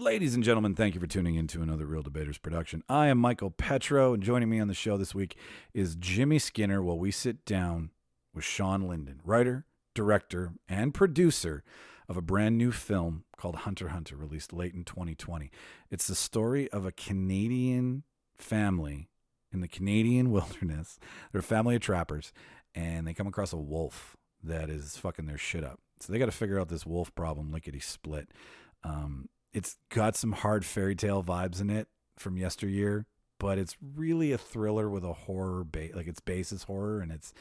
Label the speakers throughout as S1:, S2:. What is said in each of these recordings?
S1: Ladies and gentlemen, thank you for tuning in to another Real Debaters production. I am Micheal Petrow, and joining me on the show this week is Jimmy Skinner while we sit down with Shawn Linden, writer, director, and producer of a brand new film called Hunter x Hunter, released late in 2020. It's the story of a Canadian family in the Canadian wilderness. They're a family of trappers, and they come across a wolf that is fucking their shit up. So they got to figure out this wolf problem lickety-split. It's got some hard fairy tale vibes in it from yesteryear, but it's really a thriller with a horror base. Like its base is horror, and it's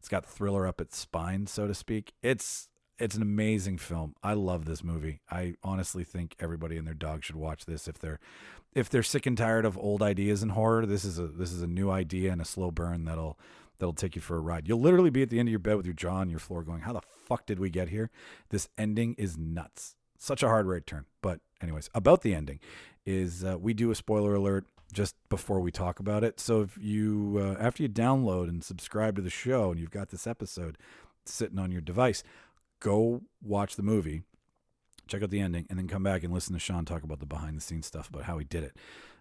S1: got thriller up its spine, so to speak. It's an amazing film. I love this movie. I honestly think everybody and their dog should watch this if they're sick and tired of old ideas in horror. This is a new idea and a slow burn that'll take you for a ride. You'll literally be at the end of your bed with your jaw on your floor going, how the fuck did we get here? This ending is nuts. Such a hard right turn. But anyways, about the ending is we do a spoiler alert just before we talk about it. So if you, after you download and subscribe to the show and you've got this episode sitting on your device, go watch the movie, check out the ending, and then come back and listen to Shawn talk about the behind the scenes stuff about how he did it,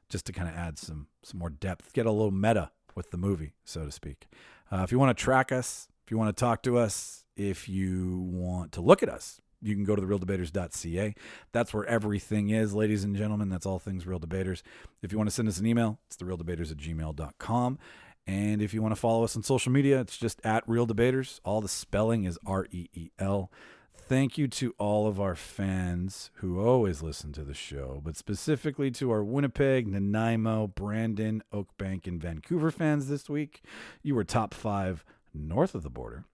S1: just to kind of add some more depth, get a little meta with the movie, so to speak. If you want to track us, if you want to talk to us, if you want to look at us, you can go to therealdebaters.ca. That's where everything is, ladies and gentlemen. That's all things Real Debaters. If you want to send us an email, it's therealdebaters@gmail.com. And if you want to follow us on social media, it's just @RealDebaters. All the spelling is REEL. Thank you to all of our fans who always listen to the show, but specifically to our Winnipeg, Nanaimo, Brandon, Oakbank, and Vancouver fans this week. You were top 5 north of the border.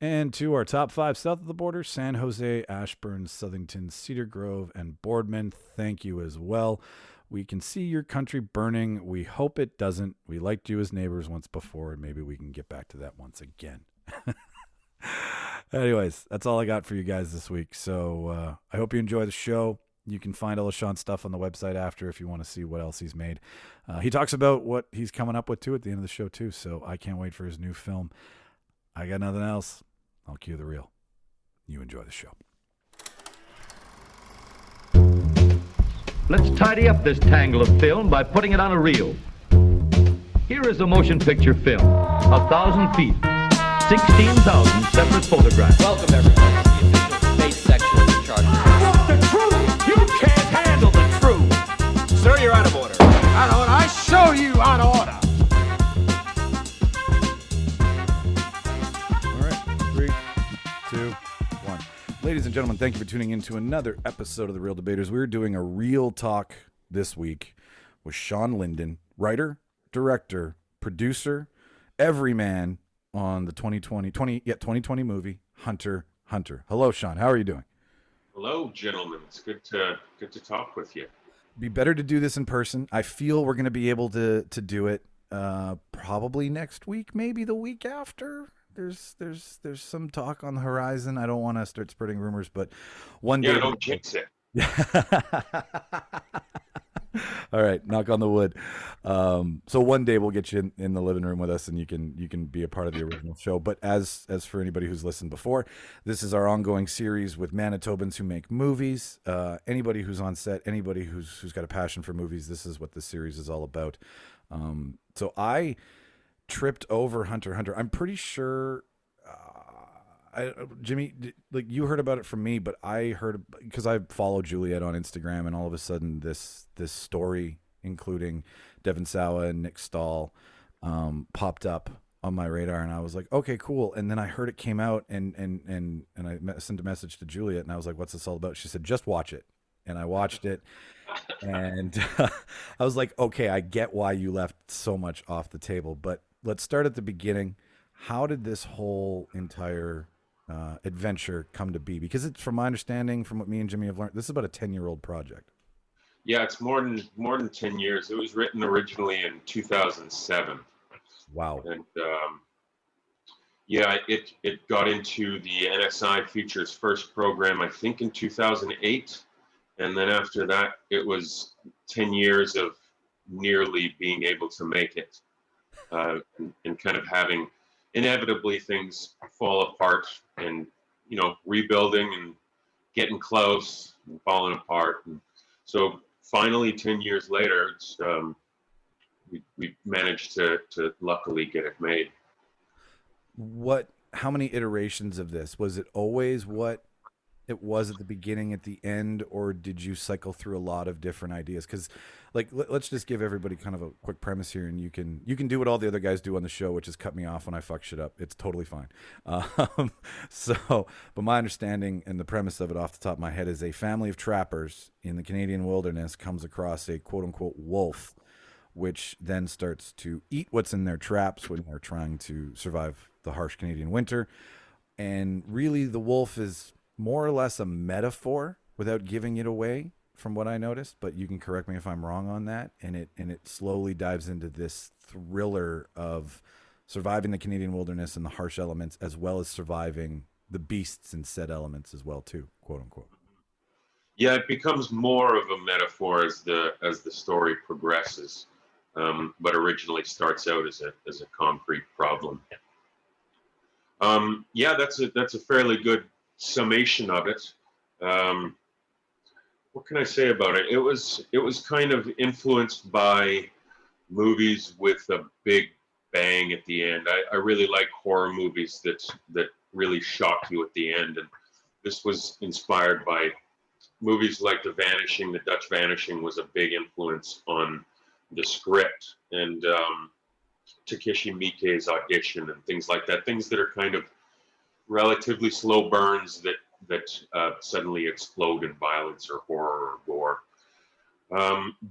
S1: And to our top 5 south of the border, San Jose, Ashburn, Southington, Cedar Grove, and Boardman, thank you as well. We can see your country burning. We hope it doesn't. We liked you as neighbors once before, and maybe we can get back to that once again. Anyways, that's all I got for you guys this week. So I hope you enjoy the show. You can find all of Shawn's stuff on the website after if you want to see what else he's made. He talks about what he's coming up with, too, at the end of the show, too. So I can't wait for his new film. I got nothing else. I'll cue the reel. You enjoy the show.
S2: Let's tidy up this tangle of film by putting it on a reel. Here is a motion picture film, 1,000 feet, 16,000 separate photographs.
S3: Welcome, everyone, to the official space section of the Charter.
S4: What's the truth? You can't handle the truth.
S3: Sir, you're out of order.
S4: Out of order. I show you out of order.
S1: All right, 3, 2, 1. Ladies and gentlemen, thank you for tuning in to another episode of The Real Debaters. We're doing a real talk this week with Shawn Linden, writer, director, producer, everyman on the 2020 movie Hunter x Hunter. Hello, Shawn. How are you doing?
S5: Hello, gentlemen. It's good to talk with you.
S1: Be better to do this in person. I feel we're going to be able to do it probably next week, maybe the week after. There's some talk on the horizon. I don't want to start spreading rumors, but one day.
S5: Yeah, don't jinx it.
S1: All right, knock on the wood. So one day we'll get you in the living room with us, and you can be a part of the original show. But as for anybody who's listened before, this is our ongoing series with Manitobans who make movies. Anybody who's on set, anybody who's got a passion for movies, this is what this series is all about. So I tripped over Hunter x Hunter. I'm pretty sure. Jimmy, like you heard about it from me, but I heard because I follow Juliet on Instagram, and all of a sudden this story, including Devon Sawa and Nick Stahl, popped up on my radar, and I was like, okay, cool. And then I heard it came out, and I sent a message to Juliet, and I was like, what's this all about? She said, just watch it. And I watched it, and I was like, okay, I get why you left so much off the table, but let's start at the beginning. How did this whole entire adventure come to be? Because it's, from my understanding, from what me and Jimmy have learned, this is about a 10-year-old project.
S5: Yeah, it's more than 10 years. It was written originally in 2007.
S1: Wow.
S5: And yeah, it got into the NSI Features First program, I think, in 2008. And then after that, it was 10 years of nearly being able to make it, and kind of having inevitably things fall apart, and rebuilding and getting close and falling apart. And so finally, 10 years later, we managed to luckily get it made.
S1: How many iterations of this? Was it always what it was at the beginning, at the end, or did you cycle through a lot of different ideas? Because, like, let's just give everybody kind of a quick premise here, and you can do what all the other guys do on the show, which is cut me off when I fuck shit up. It's totally fine. But my understanding and the premise of it off the top of my head is a family of trappers in the Canadian wilderness comes across a quote unquote wolf, which then starts to eat what's in their traps when they're trying to survive the harsh Canadian winter. And really, the wolf is more or less a metaphor without giving it away, from what I noticed, but you can correct me if I'm wrong on that. And it slowly dives into this thriller of surviving the Canadian wilderness and the harsh elements, as well as surviving the beasts and said elements as well too, quote unquote.
S5: Yeah, it becomes more of a metaphor as the story progresses, but originally starts out as a concrete problem. Yeah, that's a fairly good summation of it. What can I say about it? It was kind of influenced by movies with a big bang at the end. I really like horror movies that really shock you at the end, and this was inspired by movies like The Vanishing. The Dutch Vanishing was a big influence on the script, and Takeshi Miike's Audition and things like that. Things that are kind of relatively slow burns that suddenly explode in violence or horror or gore.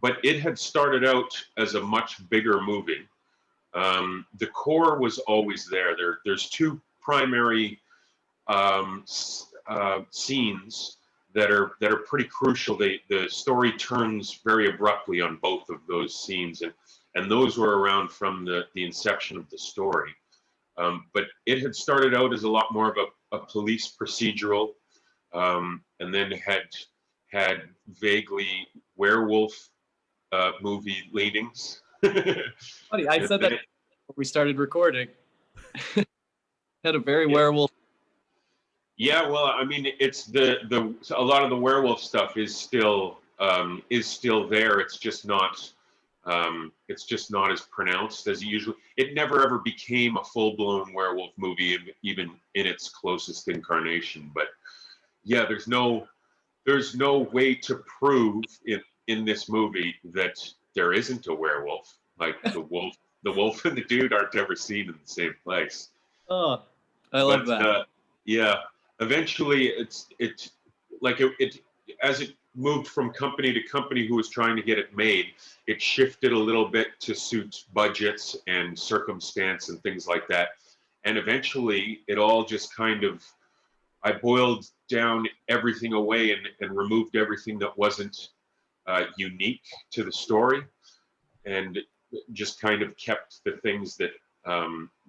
S5: But it had started out as a much bigger movie. The core was always there. There's two primary scenes that are pretty crucial. The story turns very abruptly on both of those scenes, and those were around from the inception of the story. But it had started out as a lot more of a police procedural, and then had vaguely werewolf movie leanings.
S6: Funny, I said that before we started recording. Had a very werewolf.
S5: Yeah, well, I mean, it's a lot of the werewolf stuff is still there. It's just not as pronounced as usually. It never ever became a full-blown werewolf movie, even in its closest incarnation. But yeah, there's no way to prove in this movie that there isn't a werewolf. Like the wolf and the dude aren't ever seen in the same place.
S6: Oh, I love that.
S5: Yeah, eventually it as it moved from company to company who was trying to get it made, it shifted a little bit to suit budgets and circumstance and things like that. And eventually it all just kind of, I boiled down everything away and removed everything that wasn't unique to the story, and just kind of kept the things that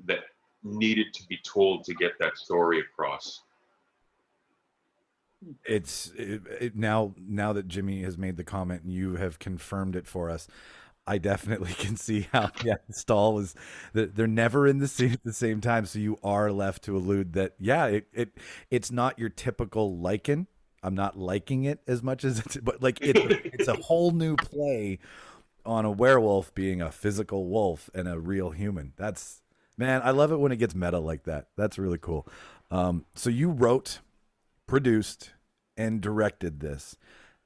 S5: that needed to be told to get that story across.
S1: Now that Jimmy has made the comment and you have confirmed it for us, I definitely can see how Stahl was that they're never in the scene at the same time, so you are left to allude that it's not your typical lichen. I'm not liking it as much as but like it's a whole new play on a werewolf being a physical wolf and a real human. Man, I love it when it gets meta like that. That's really cool. So you wrote, produced, and directed this.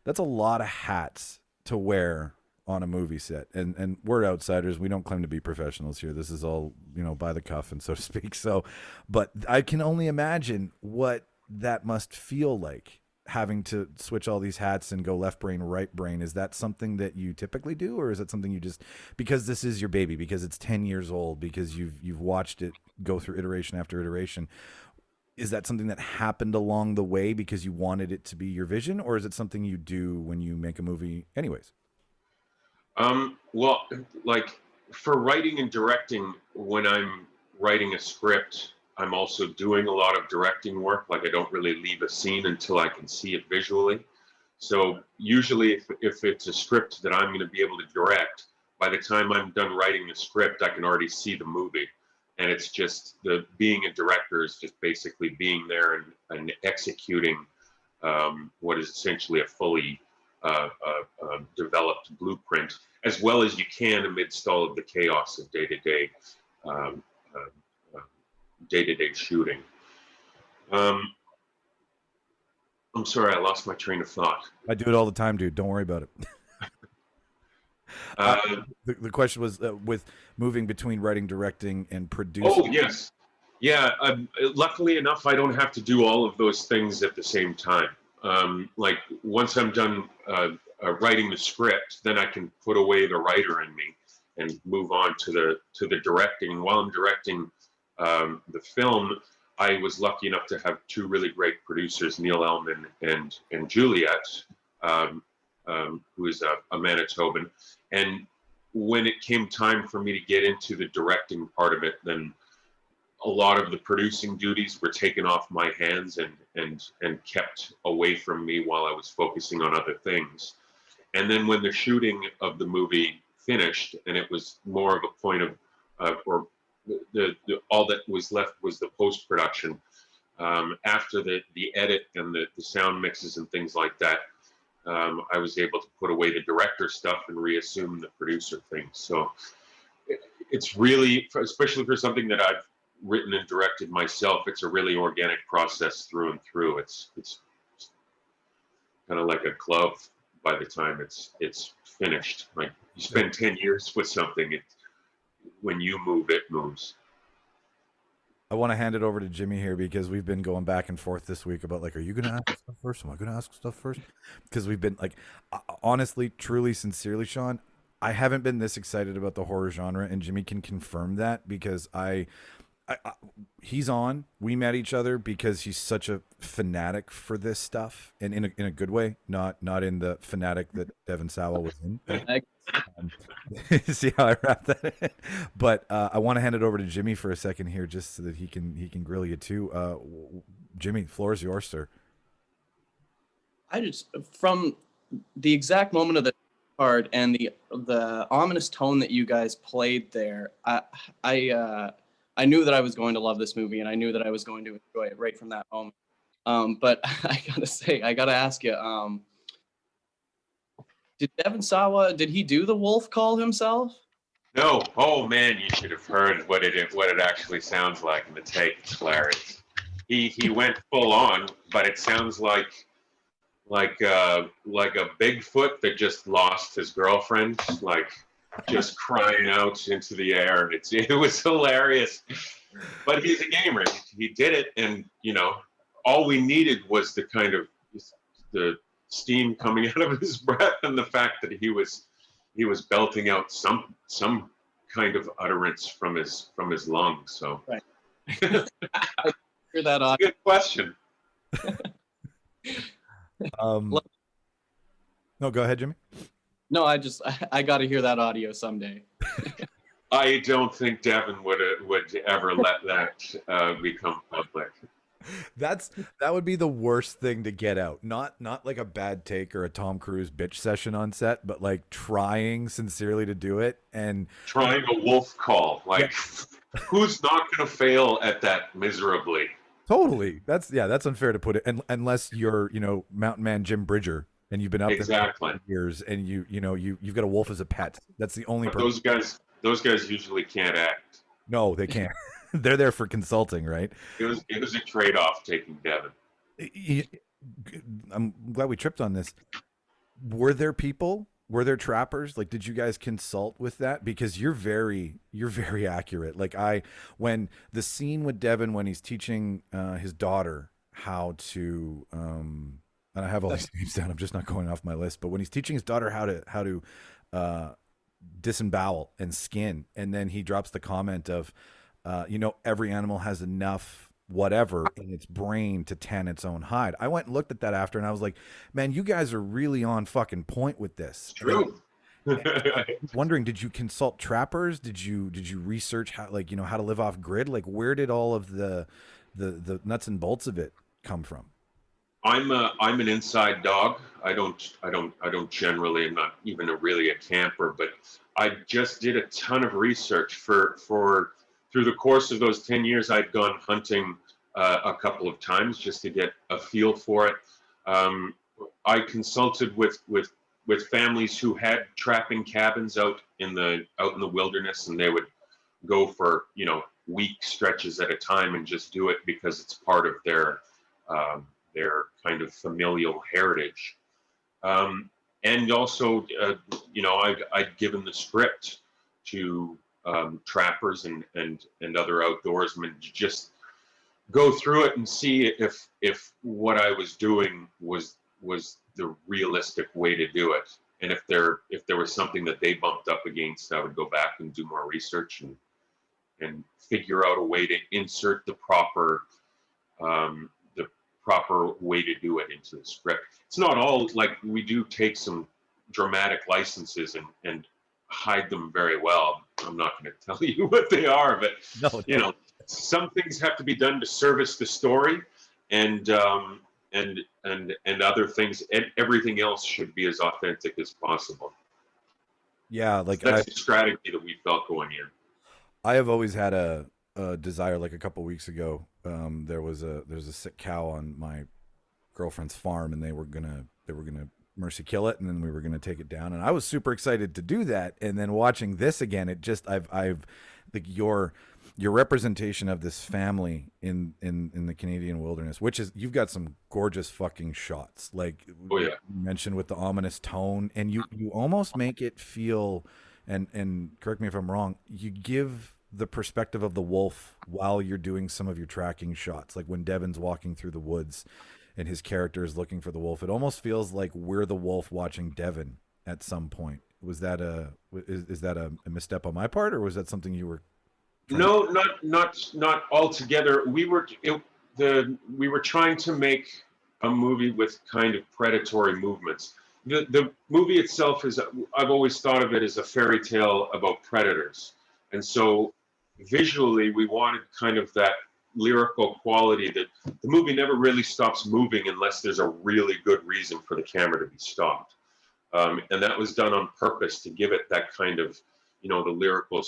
S1: That's a lot of hats to wear on a movie set. And we're outsiders. We don't claim to be professionals here. This is all, by the cuff and so to speak. So, but I can only imagine what that must feel like, having to switch all these hats and go left brain, right brain. Is that something that you typically do, or is it something you just, because this is your baby, because it's 10 years old, because you've watched it go through iteration after iteration? Is that something that happened along the way because you wanted it to be your vision, or is it something you do when you make a movie anyways?
S5: Well, like for writing and directing, when I'm writing a script, I'm also doing a lot of directing work. Like I don't really leave a scene until I can see it visually. So usually if it's a script that I'm going to be able to direct, by the time I'm done writing the script, I can already see the movie. And it's just being a director is just basically being there and executing what is essentially a fully developed blueprint as well as you can amidst all of the chaos of day-to-day shooting. I'm sorry, I lost my train of thought.
S1: I do it all the time, dude. Don't worry about it. The question was with moving between writing, directing, and producing.
S5: Oh, yes. Yeah, luckily enough, I don't have to do all of those things at the same time. Like once I'm done writing the script, then I can put away the writer in me and move on to the directing. While I'm directing the film, I was lucky enough to have two really great producers, Neil Ellman and Juliet, who is a Manitoban. And when it came time for me to get into the directing part of it, then a lot of the producing duties were taken off my hands and kept away from me while I was focusing on other things. And then when the shooting of the movie finished, and it was more of a point of, or all that was left was the post-production. After the edit and the sound mixes and things like that, I was able to put away the director stuff and reassume the producer thing. So it's really, especially for something that I've written and directed myself, it's a really organic process through and through. It's kind of like a glove by the time it's finished. Like you spend 10 years with something, when you move, it moves.
S1: I want to hand it over to Jimmy here because we've been going back and forth this week about like, are you going to ask stuff first? Am I going to ask stuff first? Because we've been like, honestly, truly, sincerely, Shawn, I haven't been this excited about the horror genre, and Jimmy can confirm that because he's on. We met each other because he's such a fanatic for this stuff, and in a good way, not in the fanatic that Devon Sawa was in. See how I wrap that in? But I want to hand it over to Jimmy for a second here, just so that he can grill you too. Jimmy, the floor is yours, sir.
S6: I just, from the exact moment of the card and the ominous tone that you guys played there, I knew that I was going to love this movie, and I knew that I was going to enjoy it right from that moment. But I gotta ask you, did Devon Sawa, did he do the wolf call himself?
S5: No. Oh man, you should have heard what it actually sounds like in the take. It's hilarious. He went full on, but it sounds like a Bigfoot that just lost his girlfriend, like just crying out into the air. It was hilarious. But he's a gamer. He did it, and all we needed was the kind of the steam coming out of his breath and the fact that he was belting out some kind of utterance from his lungs. So
S6: right. I hear that audio.
S5: Good question.
S1: No, go ahead, Jimmy.
S6: No, I got to hear that audio someday.
S5: I don't think Devon would ever let that become public.
S1: That would be the worst thing to get out. Not like a bad take or a Tom Cruise bitch session on set, but like trying sincerely to do it and
S5: trying a wolf call. Like, who's not going to fail at that miserably?
S1: Totally. That's unfair to put it. And unless you're Mountain Man Jim Bridger and you've been up there for years and you've got a wolf as a pet. That's the only.
S5: But those guys usually can't act.
S1: No, they can't. They're there for consulting, right?
S5: It was a trade-off taking Devon.
S1: I'm glad we tripped on this. Were there trappers? Like, did you guys consult with that? Because you're very accurate. Like when the scene with Devon, when he's teaching his daughter how to, and I have all these names down, I'm just not going off my list, but when he's teaching his daughter how to disembowel and skin, and then he drops the comment of, every animal has enough whatever in its brain to tan its own hide. I went and looked at that after, and I was like, man, you guys are really on fucking point with this.
S5: True.
S1: I'm wondering, did you consult trappers? Did you research how to live off grid? Like, where did all of the nuts and bolts of it come from?
S5: I'm an inside dog. I don't generally. I'm not even really a camper, but I just did a ton of research through the course of those 10 years. I'd gone hunting a couple of times just to get a feel for it. I consulted with with families who had trapping cabins out in the wilderness, and they would go for week stretches at a time and just do it because it's part of their kind of familial heritage. And also, I'd given the script to trappers and other outdoorsmen to just go through it and see if what I was doing was the realistic way to do it. And if there was something that they bumped up against, I would go back and do more research and figure out a way to insert the proper way to do it into the script. It's not all like we do take some dramatic licenses and hide them very well. I'm not going to tell you what they are, but some things have to be done to service the story, and other things, and everything else should be as authentic as possible.
S1: Yeah, like
S5: that's the strategy that we felt going in.
S1: I have always had a desire. Like a couple weeks ago, there's a sick cow on my girlfriend's farm, and they were gonna mercy kill it, and then we were gonna take it down, and I was super excited to do that. And then watching this again, it just I've like your representation of this family in the Canadian wilderness, which is, you've got some gorgeous fucking shots, like you mentioned, with the ominous tone, and you almost make it feel, and correct me if I'm wrong, you give the perspective of the wolf while you're doing some of your tracking shots, like when Devon's walking through the woods and his character is looking for the wolf. It almost feels like we're the wolf watching Devon at some point. Was that is that a misstep on my part, or was that something you were?
S5: No, not altogether. We were trying to make a movie with kind of predatory movements. The movie itself is, I've always thought of it as a fairy tale about predators, and so visually we wanted kind of that lyrical quality that the movie never really stops moving unless there's a really good reason for the camera to be stopped, and that was done on purpose to give it that kind of, the lyrical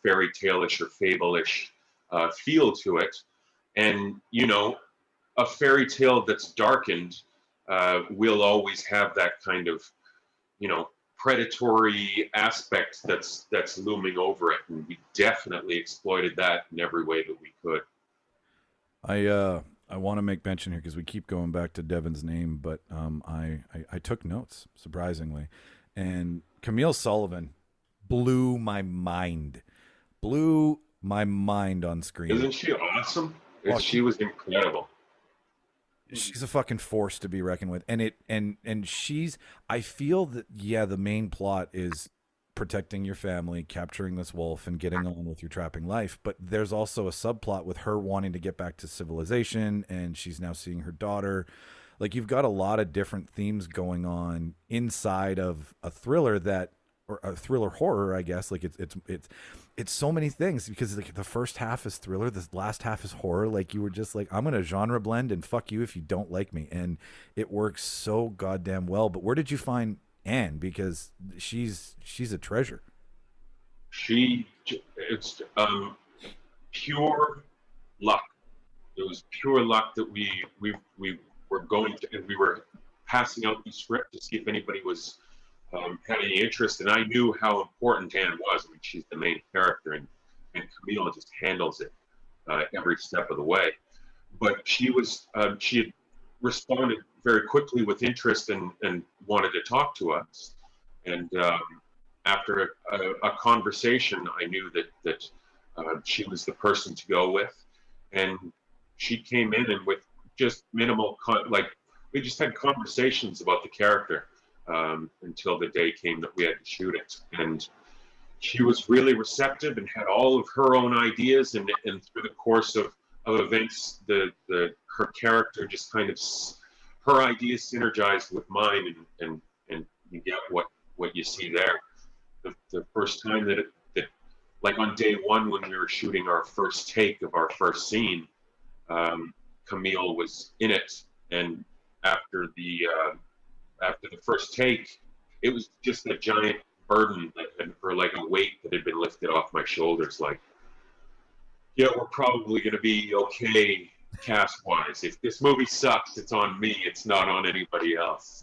S5: fairy tale-ish or fable-ish feel to it. And a fairy tale that's darkened will always have that kind of predatory aspect that's looming over it, and we definitely exploited that in every way that we could.
S1: I want to make mention here, because we keep going back to Devon's name, but I took notes, surprisingly, and Camille Sullivan blew my mind on screen.
S5: Isn't she awesome? She was incredible.
S1: She's a fucking force to be reckoned with, and I feel that the main plot is protecting your family, capturing this wolf, and getting on with your trapping life, but there's also a subplot with her wanting to get back to civilization, and she's now seeing her daughter. Like, you've got a lot of different themes going on inside of a thriller or a thriller horror, I guess. Like, it's so many things, because like the first half is thriller, the last half is horror. Like, you were just like, I'm gonna genre blend and fuck you if you don't like me, and it works so goddamn well. But where did you find Anne? Because she's a treasure.
S5: It's pure luck. It was pure luck that we were going to, and we were passing out the script to see if anybody was had any interest, and I knew how important Anne was. I mean, she's the main character, and Camille just handles it every step of the way. But she had responded very quickly with interest and wanted to talk to us. And after a conversation, I knew that she was the person to go with. And she came in, and with just minimal, we just had conversations about the character. Until the day came that we had to shoot it, and she was really receptive and had all of her own ideas, and through the course of events, her character just kind of, her ideas synergized with mine, and you get what you see there. The first time that like on day one, when we were shooting our first take of our first scene, Camille was in it, and after the first take, it was just a giant burden or like a weight that had been lifted off my shoulders. Like, we're probably going to be okay cast-wise. If this movie sucks, it's on me. It's not on anybody else.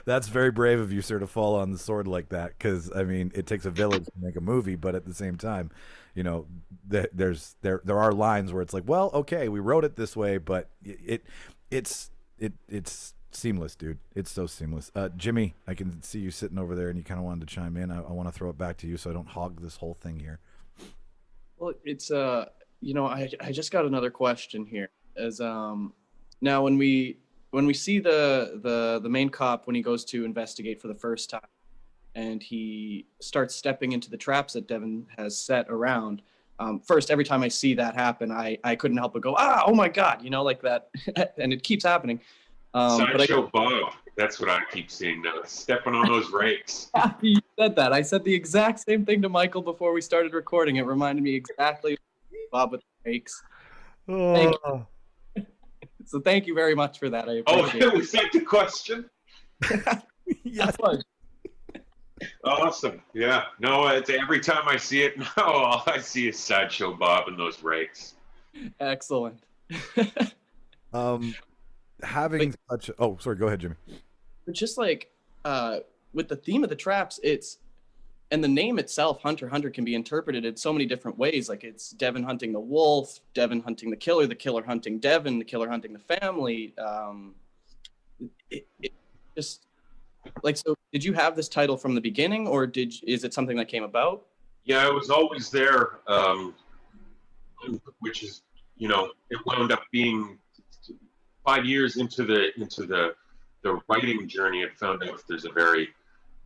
S1: That's very brave of you, sir, to fall on the sword like that. Because I mean, it takes a village to make a movie, but at the same time, you know, there are lines where it's like, well, okay, we wrote it this way, but it's seamless, dude. It's so seamless. Jimmy, I can see you sitting over there, and you kind of wanted to chime in. I want to throw it back to you so I don't hog this whole thing here.
S6: Well, it's you know, I just got another question here. As now when we see the main cop when he goes to investigate for the first time, and he starts stepping into the traps that Devon has set around. First, every time I see that happen, I couldn't help but go, oh my God, you know, like that, and it keeps happening.
S5: Sideshow Bob, that's what I keep seeing now. Stepping on those rakes.
S6: You said that. I said the exact same thing to Michael before we started recording. It reminded me exactly of Bob with the rakes. Thank you. So thank you very much for that. I appreciate it.
S5: Was that the question?
S6: Yes. Was.
S5: Awesome. Yeah. No, it's, every time I see it now, all I see is Sideshow Bob and those rakes.
S6: Excellent.
S1: Having such sorry, go ahead, Jimmy.
S6: But just like with the theme of the traps, and the name itself, Hunter can be interpreted in so many different ways. Like it's Devon hunting the wolf, Devon hunting the killer hunting Devon, the killer hunting the family. It just like, so did you have this title from the beginning, or is it something that came about?
S5: Yeah, it was always there, which is, you know, it wound up being 5 years into the writing journey. I found out there's a very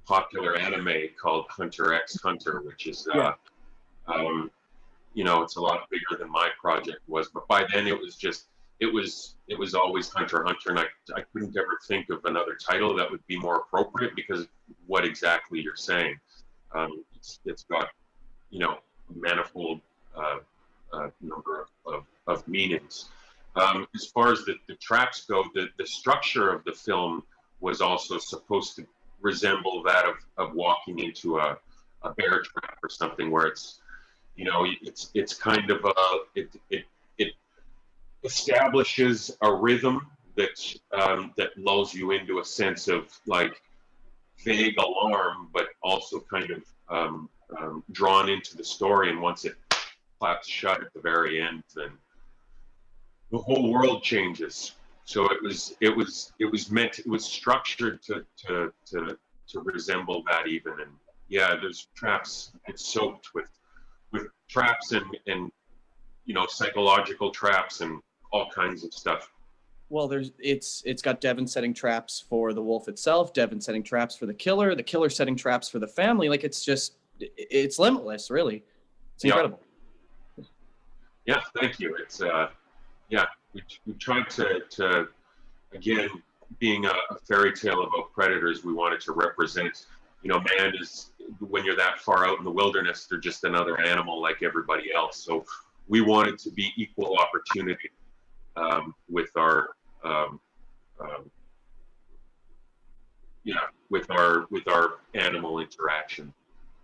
S5: popular anime called Hunter x Hunter, which is, you know, it's a lot bigger than my project was. But by then it was always Hunter and I couldn't ever think of another title that would be more appropriate because of what exactly you're saying. It's got, you know, manifold number of meanings. As far as the traps go, the structure of the film was also supposed to resemble that of walking into a bear trap or something, where it's, you know, it's kind of it establishes a rhythm that lulls you into a sense of like vague alarm, but also kind of drawn into the story. And once it claps shut at the very end, then the whole world changes. So it was structured to resemble that even. And yeah, there's traps. It's soaked with traps and you know, psychological traps and all kinds of stuff.
S6: Well, it's got Devon setting traps for the wolf itself, Devon setting traps for the killer setting traps for the family. Like it's limitless, really. It's incredible.
S5: Yeah, thank you. It's we tried to again, being a fairy tale about predators, we wanted to represent, you know, man is, when you're that far out in the wilderness, they're just another animal like everybody else. So we wanted to be equal opportunity with our with our animal interaction.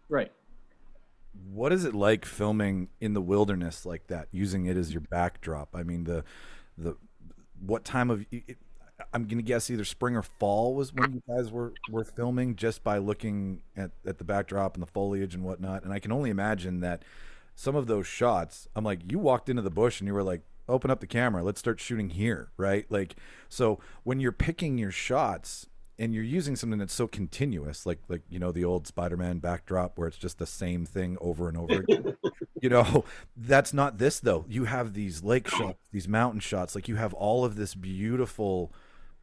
S6: Right.
S1: What is it like filming in the wilderness like that, using it as your backdrop? I mean, the what time of I'm gonna guess either spring or fall was when you guys were filming, just by looking at the backdrop and the foliage and whatnot. And I can only imagine that some of those shots, I'm like, you walked into the bush and you were like, open up the camera, let's start shooting here, right? Like, so when you're picking your shots and you're using something that's so continuous, like you know, the old Spider-Man backdrop where it's just the same thing over and over again. You know, that's not this though. You have these lake shots, these mountain shots, like you have all of this beautiful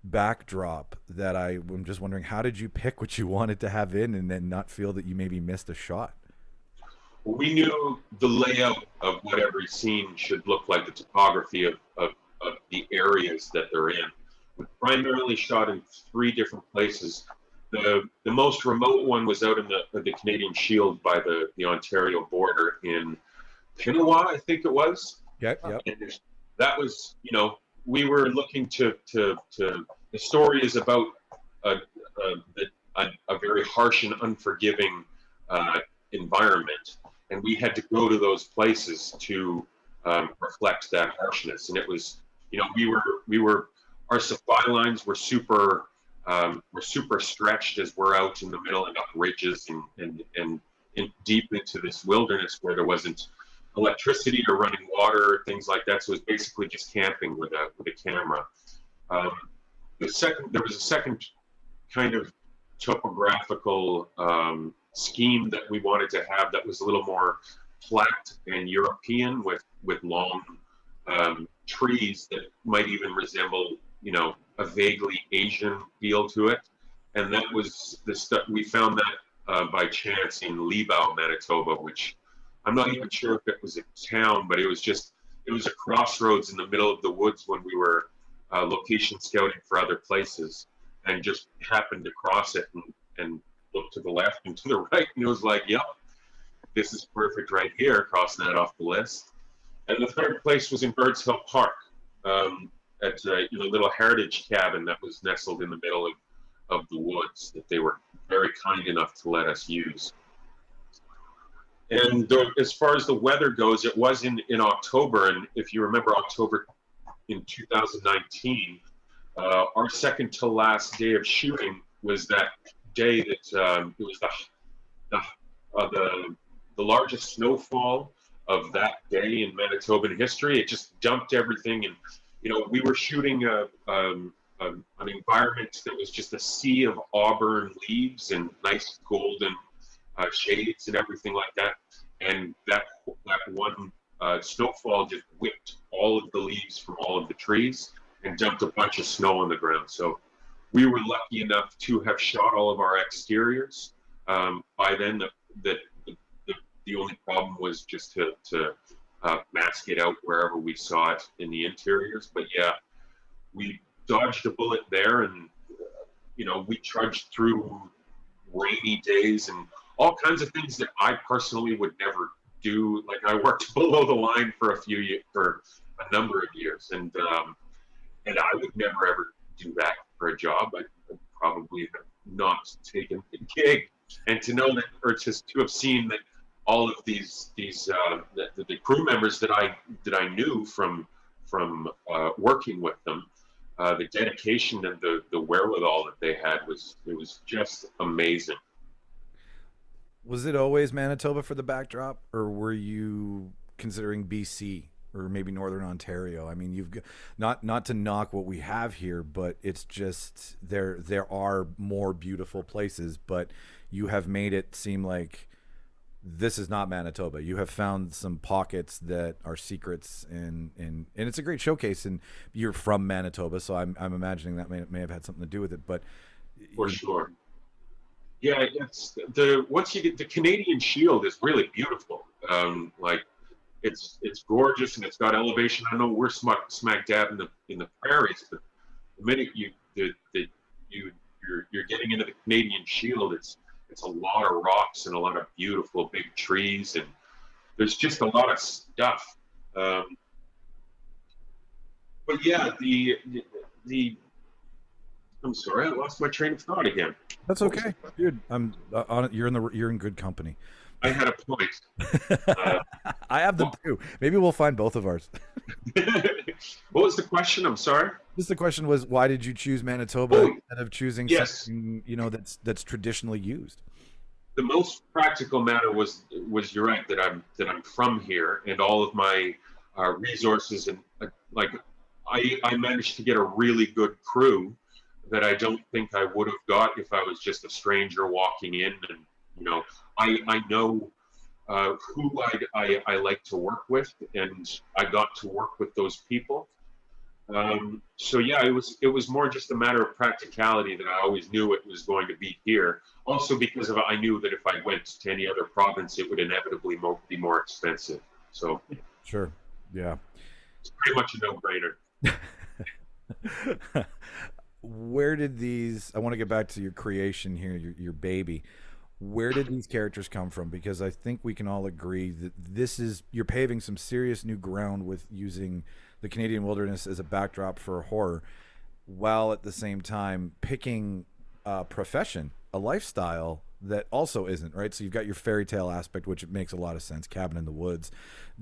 S1: backdrop that I'm just wondering, how did you pick what you wanted to have in and then not feel that you maybe missed a shot?
S5: We knew the layout of what every scene should look like, the topography of the areas that they're in. We primarily shot in 3 different places. The most remote one was out in the Canadian Shield by the Ontario border in Pinawa, I think it was.
S1: Yep.
S5: And that was, you know, we were looking to the story is about a very harsh and unforgiving environment, and we had to go to those places to reflect that harshness. And it was, our supply lines were super stretched as we're out in the middle and up ridges and deep into this wilderness where there wasn't electricity or running water or things like that. So it was basically just camping with a camera. There was a second kind of topographical scheme that we wanted to have that was a little more flat and European with long trees that might even resemble, a vaguely Asian feel to it. And that was the stuff we found that by chance in Libau, Manitoba, which I'm not even sure if it was a town, but it was a crossroads in the middle of the woods when we were location scouting for other places, and just happened to cross it and look to the left and to the right, and it was like, yep, this is perfect right here, crossing that off the list. And the third place was in Birds Hill Park, at a little heritage cabin that was nestled in the middle of the woods that they were very kind enough to let us use. And as far as the weather goes, it was in October, and if you remember October in 2019, our second to last day of shooting was that day that it was the largest snowfall of that day in Manitoban history. It just dumped everything, and we were shooting an environment that was just a sea of auburn leaves and nice golden shades and everything like that. And that one snowfall just whipped all of the leaves from all of the trees and dumped a bunch of snow on the ground. So we were lucky enough to have shot all of our exteriors. By then, the only problem was just to mask it out wherever we saw it in the interiors. But yeah, we dodged a bullet there, and we trudged through rainy days and all kinds of things that I personally would never do. Like, I worked below the line for a number of years, and I would never ever do that for a job. I would probably have not taken the gig. And to know that, or to have seen that all of these the crew members that I knew from working with them, the dedication and the wherewithal that they had was just amazing.
S1: Was it always Manitoba for the backdrop, or were you considering BC or maybe Northern Ontario? I mean, you've got, not to knock what we have here, but it's just there are more beautiful places, but you have made it seem like this is not Manitoba. You have found some pockets that are secrets, and it's a great showcase. And you're from Manitoba, so I'm imagining that may have had something to do with it. But
S5: for sure, yeah. It's once you get the Canadian Shield is really beautiful. Like it's gorgeous, and it's got elevation. I know we're smack dab in the prairies, but the minute you're getting into the Canadian Shield, it's a lot of rocks and a lot of beautiful big trees, and there's just a lot of stuff. But yeah, I'm sorry, I lost my train of thought again.
S1: That's okay, dude. You're in good company.
S5: I had a point.
S1: I have them too. Maybe we'll find both of ours.
S5: What was the question? I'm sorry.
S1: Just the question was, why did you choose Manitoba instead of choosing something that's traditionally used?
S5: The most practical matter was you're right, that I'm from here, and all of my resources, and I managed to get a really good crew that I don't think I would have got if I was just a stranger walking in. And I know who I like to work with, and I got to work with those people. So yeah, it was more just a matter of practicality that I always knew it was going to be here. Also because I knew that if I went to any other province, it would inevitably be more expensive. So
S1: sure, yeah,
S5: it's pretty much a no-brainer.
S1: Where did these? I want to get back to your creation here, your baby. Where did these characters come from? Because I think we can all agree that you're paving some serious new ground with using the Canadian wilderness as a backdrop for horror, while at the same time picking a profession, a lifestyle that also isn't, right? So you've got your fairy tale aspect, which makes a lot of sense. Cabin in the woods,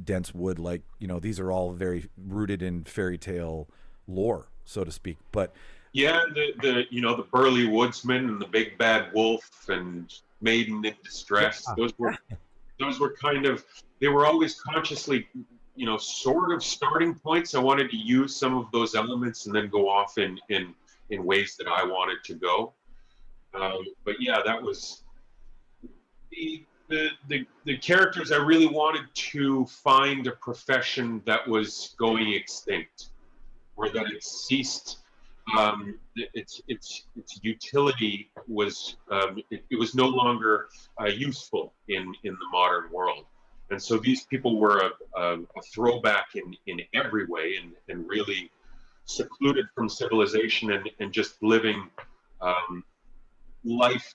S1: dense wood, like, you know, these are all very rooted in fairy tale lore, so to speak. But
S5: Yeah, the you know, the burly woodsman and the big bad wolf and maiden in distress. Those were kind of, they were always consciously, you know, sort of starting points. I wanted to use some of those elements and then go off in ways that I wanted to go. But yeah, that was the characters. I really wanted to find a profession that was going extinct, or that it ceased. Its utility was it was no longer useful in the modern world, and so these people were a throwback in every way, and really secluded from civilization, and just living life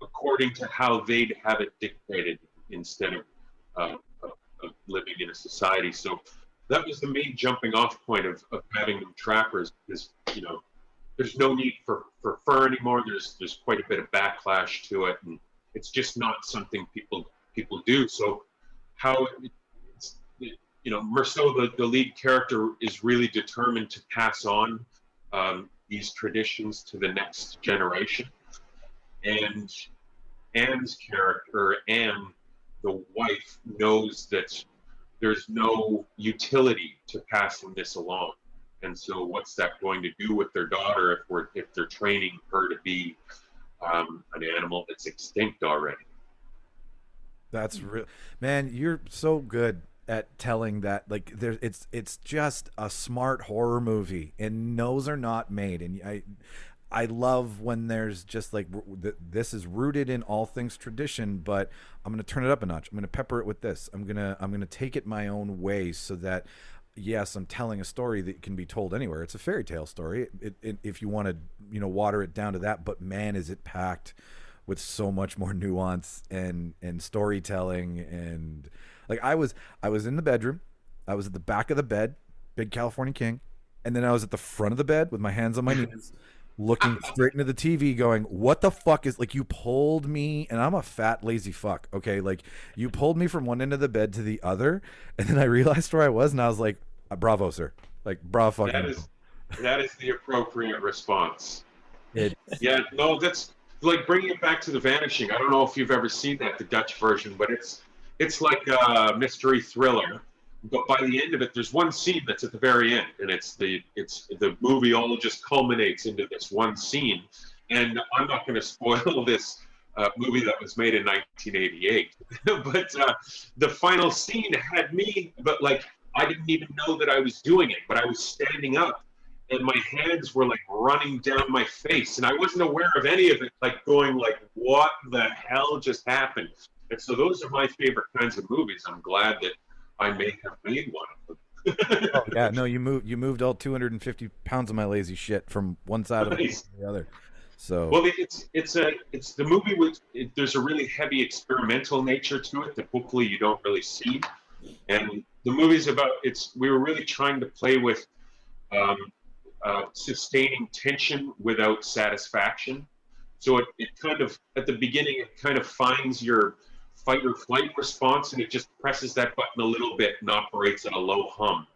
S5: according to how they'd have it dictated, instead of living in a society. So that was the main jumping off point of having them trappers, is, you know, there's no need for fur anymore. There's quite a bit of backlash to it, and it's just not something people do. So how you know, Merceau, the lead character, is really determined to pass on these traditions to the next generation. And Anne's character, Anne, the wife, knows that there's no utility to passing this along. And so what's that going to do with their daughter if they're training her to be an animal that's extinct already?
S1: that's real, man. You're so good at telling that. Like, it's just a smart horror movie, and those are not made. And I love when there's just like, this is rooted in all things tradition, but I'm going to turn it up a notch. I'm going to pepper it with this. I'm going to take it my own way, so that, yes, I'm telling a story that can be told anywhere. It's a fairy tale story, if you want to, you know, water it down to that. But man, is it packed with so much more nuance and storytelling. And like, I was in the bedroom, I was at the back of the bed, big California king, and then I was at the front of the bed with my hands on my knees, looking straight into the TV, going, what the fuck is, like, you pulled me, and I'm a fat lazy fuck, okay, like, you pulled me from one end of the bed to the other, and then I realized where I was, and I was like, bravo, sir, like, bravo fucking.
S5: That is the appropriate response.
S1: It,
S5: Yeah, no, that's like bringing it back to The Vanishing. I don't know if you've ever seen that, the Dutch version, but it's like a mystery thriller. But by the end of it, there's one scene that's at the very end, and it's the movie all just culminates into this one scene. And I'm not going to spoil this movie that was made in 1988, but the final scene had me, but like, I didn't even know that I was doing it, but I was standing up, and my hands were like running down my face, and I wasn't aware of any of it, like going like, what the hell just happened? And so those are my favorite kinds of movies. I'm glad that I may have made one of them.
S1: oh yeah, no, you moved all 250 pounds of my lazy shit from one side of
S5: Nice.
S1: the other. So
S5: Well, it's the movie with there's a really heavy experimental nature to it that hopefully you don't really see, and the movie's about we were really trying to play with sustaining tension without satisfaction. So it kind of, at the beginning, it kind of finds your fight or flight response, and it just presses that button a little bit and operates at a low hum.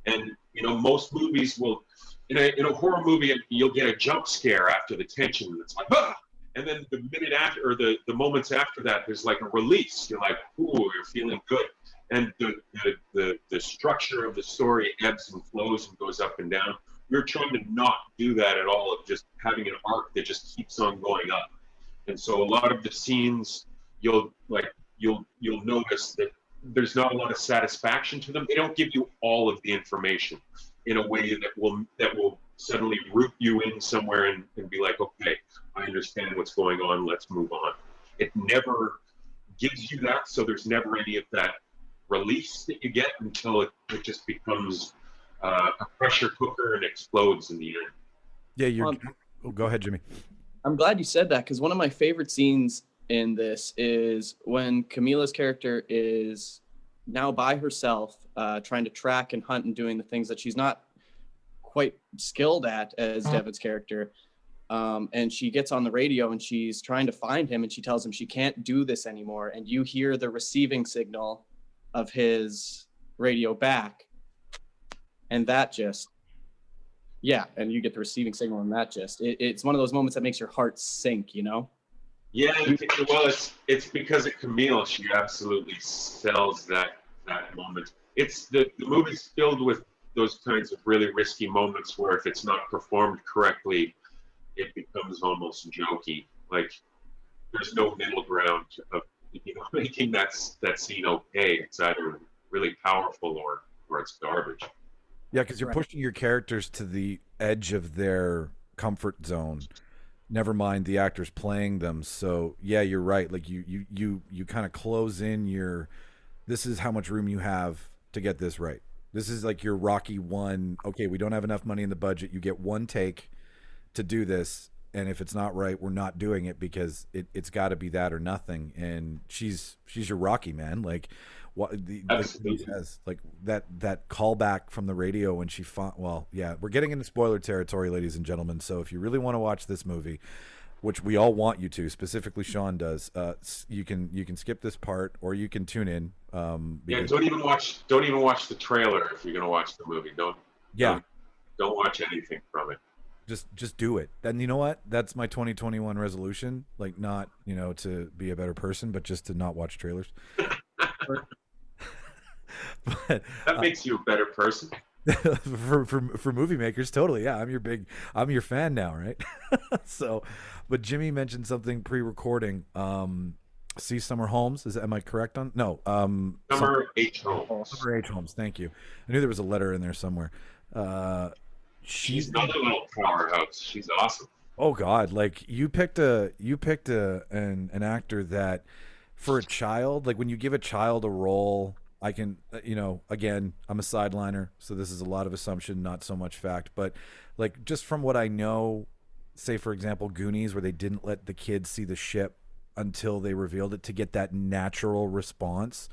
S5: And you know, most movies will, in a horror movie, you'll get a jump scare after the tension, and it's like, ah! And then the minute after, or the moments after that, there's like a release. You're like, ooh, you're feeling good. And the structure of the story ebbs and flows and goes up and down. We're trying to not do that at all, of just having an arc that just keeps on going up. And so a lot of the scenes, you'll notice that there's not a lot of satisfaction to them. They don't give you all of the information in a way that will suddenly root you in somewhere and be like, okay, I understand what's going on, let's move on. It never gives you that, so there's never any of that release that you get until it just becomes a pressure cooker and explodes in the end.
S1: yeah, go ahead, Jimmy.
S6: I'm glad you said that, because one of my favorite scenes in this is when Camilla's character is now by herself, trying to track and hunt and doing the things that she's not quite skilled at as Devon's character. And she gets on the radio and she's trying to find him, and she tells him she can't do this anymore. And you hear the receiving signal of his radio back. And that just, yeah, and you get the receiving signal, and that just, it's one of those moments that makes your heart sink, you know?
S5: Yeah, well, it's because of Camille. She absolutely sells that moment. It's the movie's filled with those kinds of really risky moments where if it's not performed correctly, it becomes almost jokey. Like there's no middle ground of making that scene okay. It's either really powerful or it's garbage.
S1: Yeah, because you're pushing your characters to the edge of their comfort zone. Never mind the actors playing them. So yeah, you're right. Like you kind of close in your. This is how much room you have to get this right. This is like your Rocky one. Okay, we don't have enough money in the budget. You get one take to do this, and if it's not right, we're not doing it because it's got to be that or nothing. And she's your Rocky, man. Like what like that callback from the radio when she fought. Well, yeah, we're getting into spoiler territory, ladies and gentlemen. So if you really want to watch this movie, which we all want you to, specifically Shawn does, you can skip this part or you can tune in.
S5: Yeah, don't even watch the trailer if you're gonna watch the movie. Don't watch anything from it.
S1: Just do it. And you know what? That's my 2021 resolution. Like not, to be a better person, but just to not watch trailers. But
S5: that makes you a better person.
S1: for movie makers, totally. Yeah, I'm your fan now, right? So, but Jimmy mentioned something pre-recording. See Summer Holmes. Am I correct on? No.
S5: Summer H. Holmes.
S1: Summer H. Holmes. Thank you. I knew there was a letter in there somewhere.
S5: She's another little powerhouse. She's awesome.
S1: Oh God! Like you picked an actor that, for a child, like when you give a child a role, I can, again, I'm a sideliner, so this is a lot of assumption, not so much fact, but like just from what I know, say for example, Goonies, where they didn't let the kids see the ship until they revealed it to get that natural response.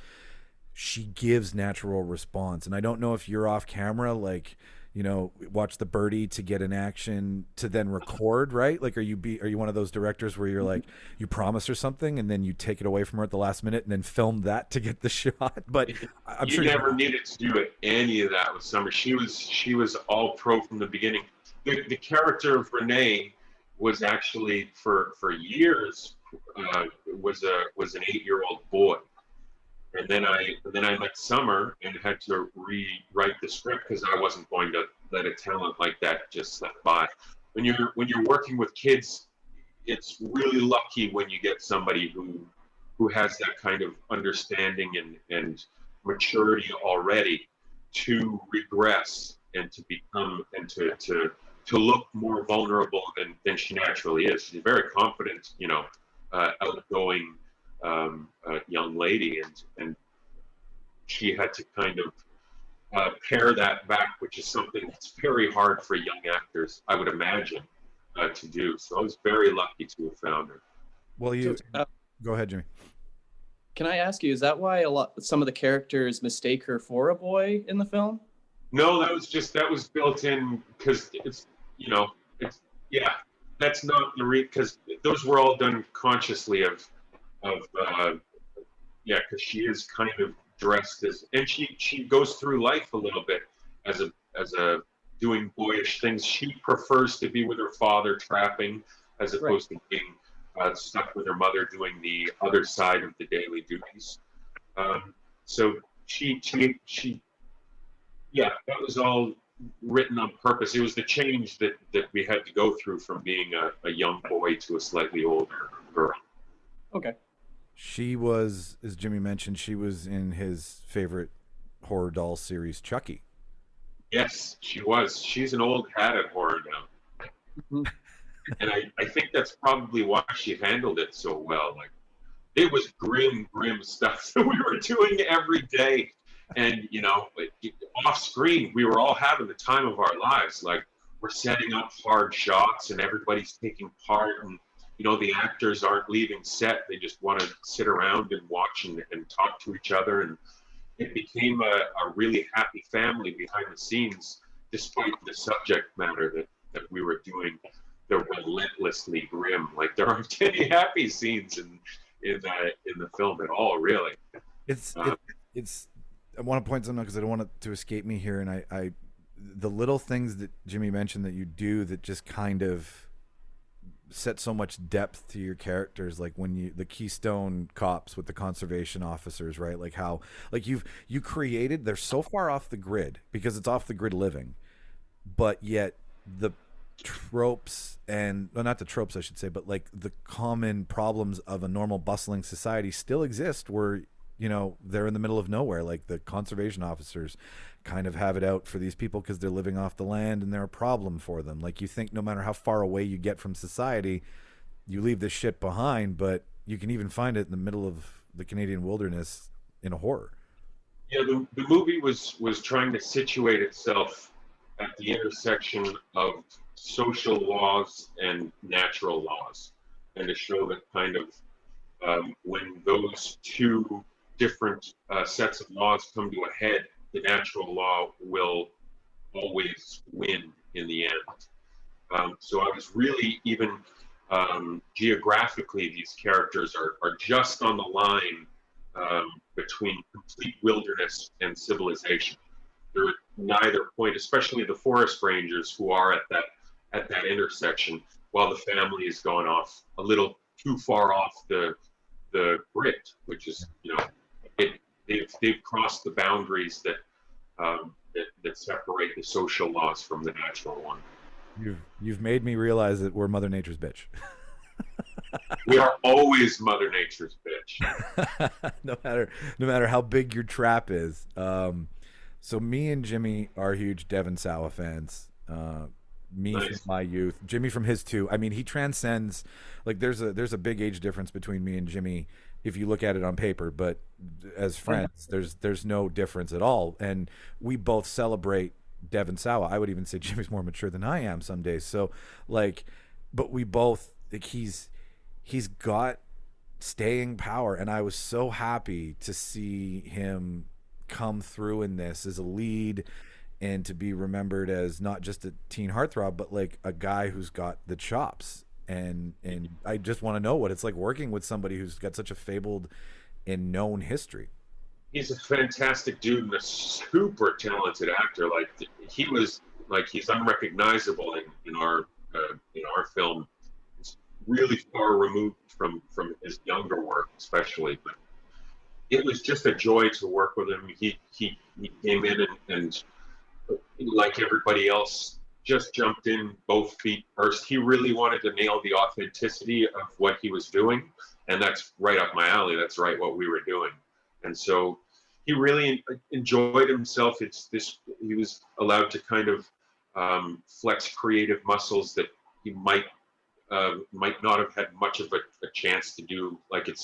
S1: She gives natural response, and I don't know if you're off camera, like. Watch the birdie to get an action to then record, right? Like, are you one of those directors where you're like, you promise her something and then you take it away from her at the last minute and then film that to get the shot? But I'm sure
S5: you never needed to do any of that with Summer. She was all pro from the beginning. The character of Renee was actually for years was an 8-year-old boy. And then I met Summer and had to rewrite the script because I wasn't going to let a talent like that just slip by. When you're working with kids, it's really lucky when you get somebody who has that kind of understanding and maturity already to regress and to become and to look more vulnerable than she naturally is. She's a very confident, outgoing young lady, and she had to kind of pare that back, which is something that's very hard for young actors, I would imagine, to do. So I was very lucky to have found her.
S1: Well, go ahead, Jimmy.
S6: Can I ask you, is that why some of the characters mistake her for a boy in the film?
S5: No, that was built in because that's not the because those were all done consciously because she is kind of dressed as, and she goes through life a little bit as a doing boyish things. She prefers to be with her father trapping as opposed to being stuck with her mother doing the other side of the daily duties. So that was all written on purpose. It was the change that we had to go through from being a young boy to a slightly older girl.
S6: Okay.
S1: She was, as Jimmy mentioned, she was in his favorite horror doll series, Chucky.
S5: Yes, she was. She's an old hat at horror now. Mm-hmm. And I think that's probably why she handled it so well. Like, it was grim stuff that we were doing every day. And, off screen, we were all having the time of our lives. Like, we're setting up hard shots and everybody's taking part. And, the actors aren't leaving set. They just want to sit around and watch and talk to each other. And it became a really happy family behind the scenes, despite the subject matter that we were doing. they're relentlessly grim. Like there aren't any happy scenes in the film at all, really.
S1: It's it's. I want to point something out because I don't want it to escape me here, and I the little things that Jimmy mentioned that you do that just kind of set so much depth to your characters, like when the Keystone cops with the conservation officers, right? Like how like you created, they're so far off the grid because it's off the grid living, but yet the tropes and well, not the tropes I should say, but like the common problems of a normal bustling society still exist where, you know, they're in the middle of nowhere. Like the conservation officers kind of have it out for these people because they're living off the land and they're a problem for them. Like you think no matter how far away you get from society, you leave this shit behind, but you can even find it in the middle of the Canadian wilderness in a horror.
S5: Yeah, the movie was trying to situate itself at the intersection of social laws and natural laws, and to show that kind of when those two different sets of laws come to a head, the natural law will always win in the end. So I was really even geographically, these characters are just on the line between complete wilderness and civilization. They're at neither point, especially the forest rangers who are at that intersection, while the family is going off a little too far off the grid, which is, you know, they've crossed the boundaries that separate the social laws from the natural one.
S1: You've made me realize that we're Mother Nature's bitch.
S5: We are always Mother Nature's bitch.
S1: no matter how big your trap is. So me and Jimmy are huge Devon Sawa fans. Me
S5: Nice.
S1: from my youth, Jimmy from his too. I mean, he transcends. Like there's a big age difference between me and Jimmy if you look at it on paper, but as friends, there's no difference at all. And we both celebrate Devon Sawa. I would even say Jimmy's more mature than I am some days. So like, but we both like he's got staying power, and I was so happy to see him come through in this as a lead and to be remembered as not just a teen heartthrob, but like a guy who's got the chops. And I just want to know what it's like working with somebody who's got such a fabled and known history.
S5: He's a fantastic dude and a super talented actor. Like he was, like he's unrecognizable in our film. It's really far removed from his younger work, especially. But it was just a joy to work with him. He came in and like everybody else, just jumped in both feet first. He really wanted to nail the authenticity of what he was doing, and that's right up my alley. That's right what we were doing. And so he really enjoyed himself. He was allowed to kind of flex creative muscles that he might not have had much of a chance to do. Like it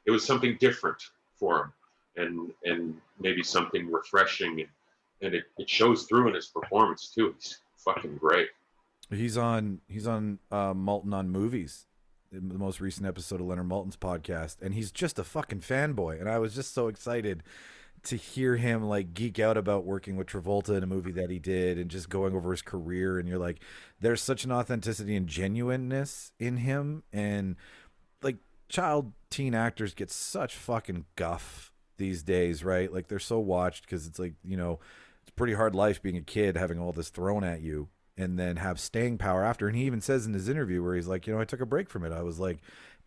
S5: was something different for him, and maybe something refreshing, and it shows through in his performance too. He's fucking great.
S1: He's on Malton on Movies, the most recent episode of Leonard Malton's podcast, and he's just a fucking fanboy. And I was just so excited to hear him like geek out about working with Travolta in a movie that he did and just going over his career. And you're like, there's such an authenticity and genuineness in him. And like teen actors get such fucking guff these days, right? Like they're so watched because it's like, you know, it's a pretty hard life being a kid having all this thrown at you and then have staying power after. And he even says in his interview where he's like, you know, I took a break from it. I was like,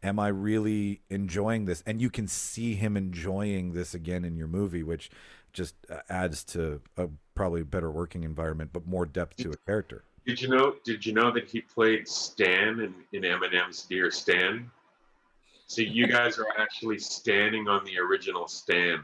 S1: am I really enjoying this? And you can see him enjoying this again in your movie, which just adds to a probably better working environment, but more depth to a character.
S5: Did you know that he played Stan in Eminem's Dear Stan? So you guys are actually standing on the original Stan.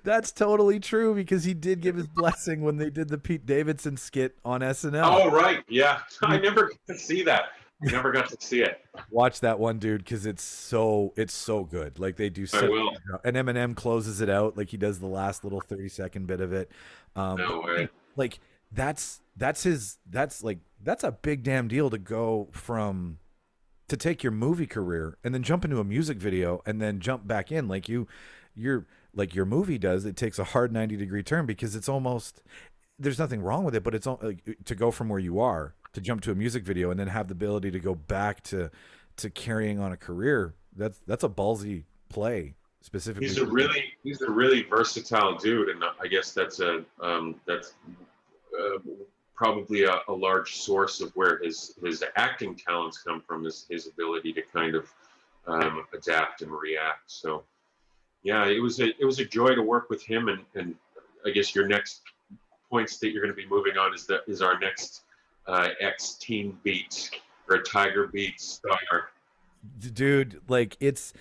S1: That's totally true because he did give his blessing when they did the Pete Davidson skit on SNL.
S5: Oh, right. Yeah. I never got to see that. I never got to see it.
S1: Watch that one, dude, because it's so good. Like they do such, and Eminem closes it out like he does the last little 30-second bit of it.
S5: No way.
S1: Like that's a big damn deal to go from to take your movie career and then jump into a music video and then jump back in like you're like your movie does. It takes a hard 90-degree turn because it's almost there's nothing wrong with it, but it's to go from where you are to jump to a music video and then have the ability to go back to carrying on a career. That's a ballsy play specifically.
S5: He's a really versatile dude, and I guess that's probably a large source of where his acting talents come from, is his ability to kind of adapt and react. So yeah, it was a joy to work with him, and I guess your next points that you're going to be moving on is our next ex-teen beat or Tiger Beat star.
S1: Dude, like it's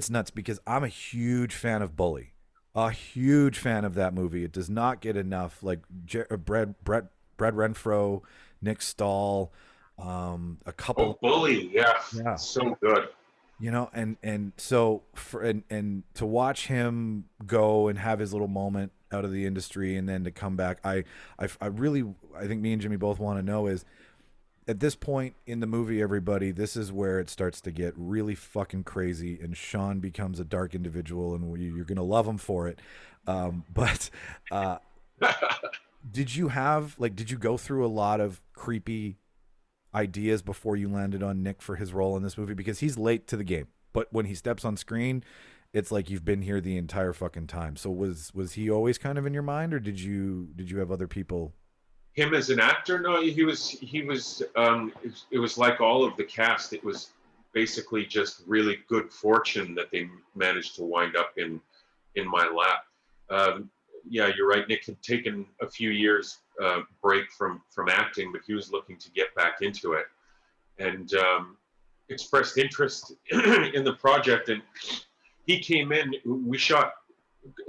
S1: nuts because I'm a huge fan of Bully, a huge fan of that movie. It does not get enough. Like Brad Renfro, Nick Stahl, a couple.
S5: Oh, Bully, yeah, so good.
S1: You know, and so and to watch him go and have his little moment out of the industry and then to come back, I really think me and Jimmy both want to know is, at this point in the movie, everybody, this is where it starts to get really fucking crazy, and Shawn becomes a dark individual, and you're gonna love him for it. But did you go through a lot of creepy ideas before you landed on Nick for his role in this movie? Because he's late to the game, but when he steps on screen, it's like you've been here the entire fucking time. So was he always kind of in your mind, or did you have other people?
S5: Him as an actor? No, he was. It was like all of the cast. It was basically just really good fortune that they managed to wind up in my lap. Yeah, you're right. Nick had taken a few years break from acting, but he was looking to get back into it, and expressed interest in the project. And he came in. We shot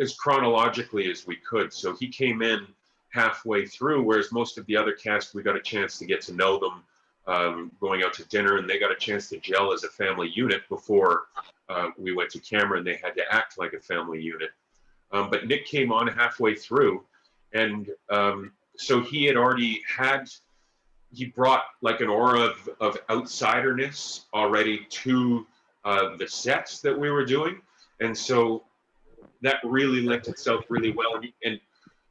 S5: as chronologically as we could, so he came in halfway through, whereas most of the other cast, we got a chance to get to know them, going out to dinner, and they got a chance to gel as a family unit before we went to camera, and they had to act like a family unit. But Nick came on halfway through, and so he had already he brought like an aura of outsiderness already to the sets that we were doing, and so that really lent itself really well. And